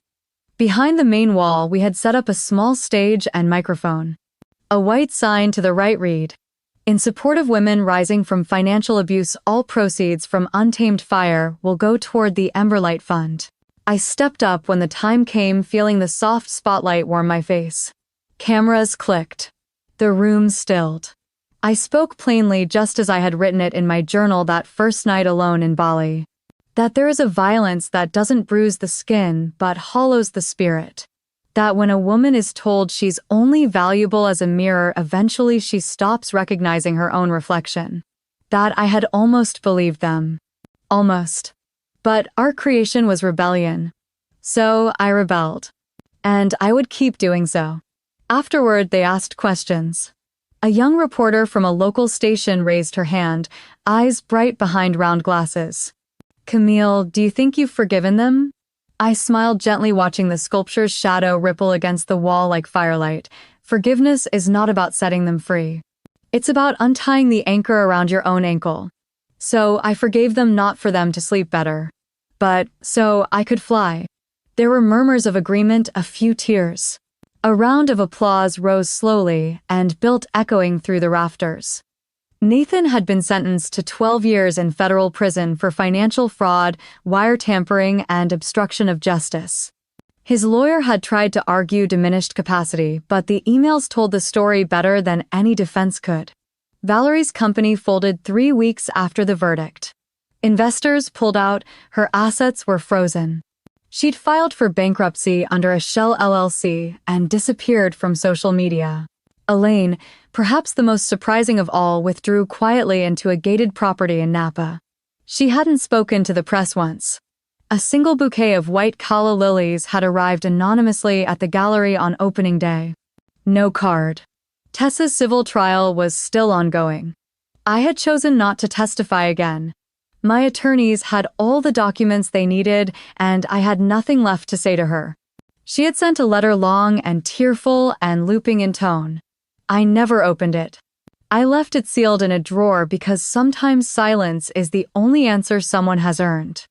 Behind the main wall, we had set up a small stage and microphone. A white sign to the right read, "In support of women rising from financial abuse, all proceeds from Untamed Fire will go toward the Emberlight Fund." I stepped up when the time came, feeling the soft spotlight warm my face. Cameras clicked. The room stilled. I spoke plainly, just as I had written it in my journal that first night alone in Bali. That there is a violence that doesn't bruise the skin but hollows the spirit. That when a woman is told she's only valuable as a mirror, eventually she stops recognizing her own reflection. That I had almost believed them. Almost. But our creation was rebellion. So I rebelled. And I would keep doing so. Afterward, they asked questions. A young reporter from a local station raised her hand, eyes bright behind round glasses. "Camille, do you think you've forgiven them?" I smiled gently, watching the sculpture's shadow ripple against the wall like firelight. Forgiveness is not about setting them free. It's about untying the anchor around your own ankle. So I forgave them, not for them to sleep better, but so I could fly. There were murmurs of agreement, a few tears. A round of applause rose slowly and built, echoing through the rafters. Nathan had been sentenced to 12 years in federal prison for financial fraud, wire tampering, and obstruction of justice. His lawyer had tried to argue diminished capacity, but the emails told the story better than any defense could. Valerie's company folded 3 weeks after the verdict. Investors pulled out, her assets were frozen. She'd filed for bankruptcy under a shell LLC and disappeared from social media. Elaine, perhaps the most surprising of all, withdrew quietly into a gated property in Napa. She hadn't spoken to the press once. A single bouquet of white calla lilies had arrived anonymously at the gallery on opening day. No card. Tessa's civil trial was still ongoing. I had chosen not to testify again. My attorneys had all the documents they needed, and I had nothing left to say to her. She had sent a letter, long and tearful and looping in tone. I never opened it. I left it sealed in a drawer because sometimes silence is the only answer someone has earned.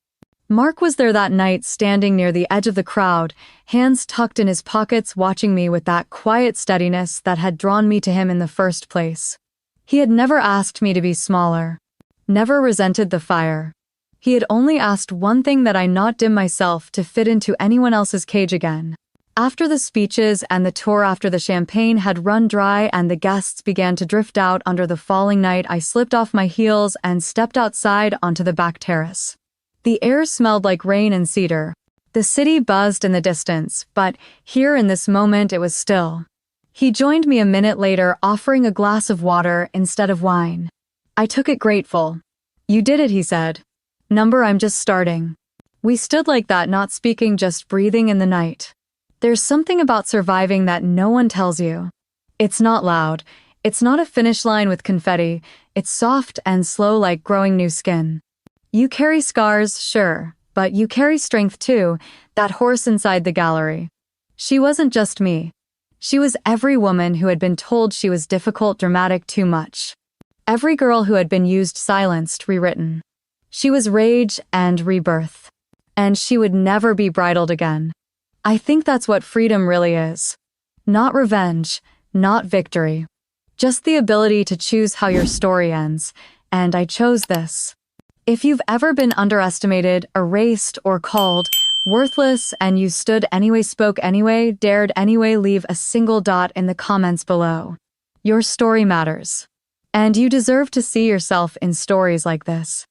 Mark was there that night, standing near the edge of the crowd, hands tucked in his pockets, watching me with that quiet steadiness that had drawn me to him in the first place. He had never asked me to be smaller, never resented the fire. He had only asked one thing, that I not dim myself to fit into anyone else's cage again. After the speeches and the tour, after the champagne had run dry and the guests began to drift out under the falling night, I slipped off my heels and stepped outside onto the back terrace. The air smelled like rain and cedar. The city buzzed in the distance, but here in this moment it was still. He joined me a minute later, offering a glass of water instead of wine. I took it, grateful. "You did it," he said. "Number, I'm just starting." We stood like that, not speaking, just breathing in the night. There's something about surviving that no one tells you. It's not loud. It's not a finish line with confetti. It's soft and slow, like growing new skin. You carry scars, sure, but you carry strength too, that horse inside the gallery. She wasn't just me. She was every woman who had been told she was difficult, dramatic, too much. Every girl who had been used, silenced, rewritten. She was rage and rebirth. And she would never be bridled again. I think that's what freedom really is. Not revenge, not victory. Just the ability to choose how your story ends, and I chose this. If you've ever been underestimated, erased, or called worthless, and you stood anyway, spoke anyway, dared anyway, leave a single dot in the comments below. Your story matters. And you deserve to see yourself in stories like this.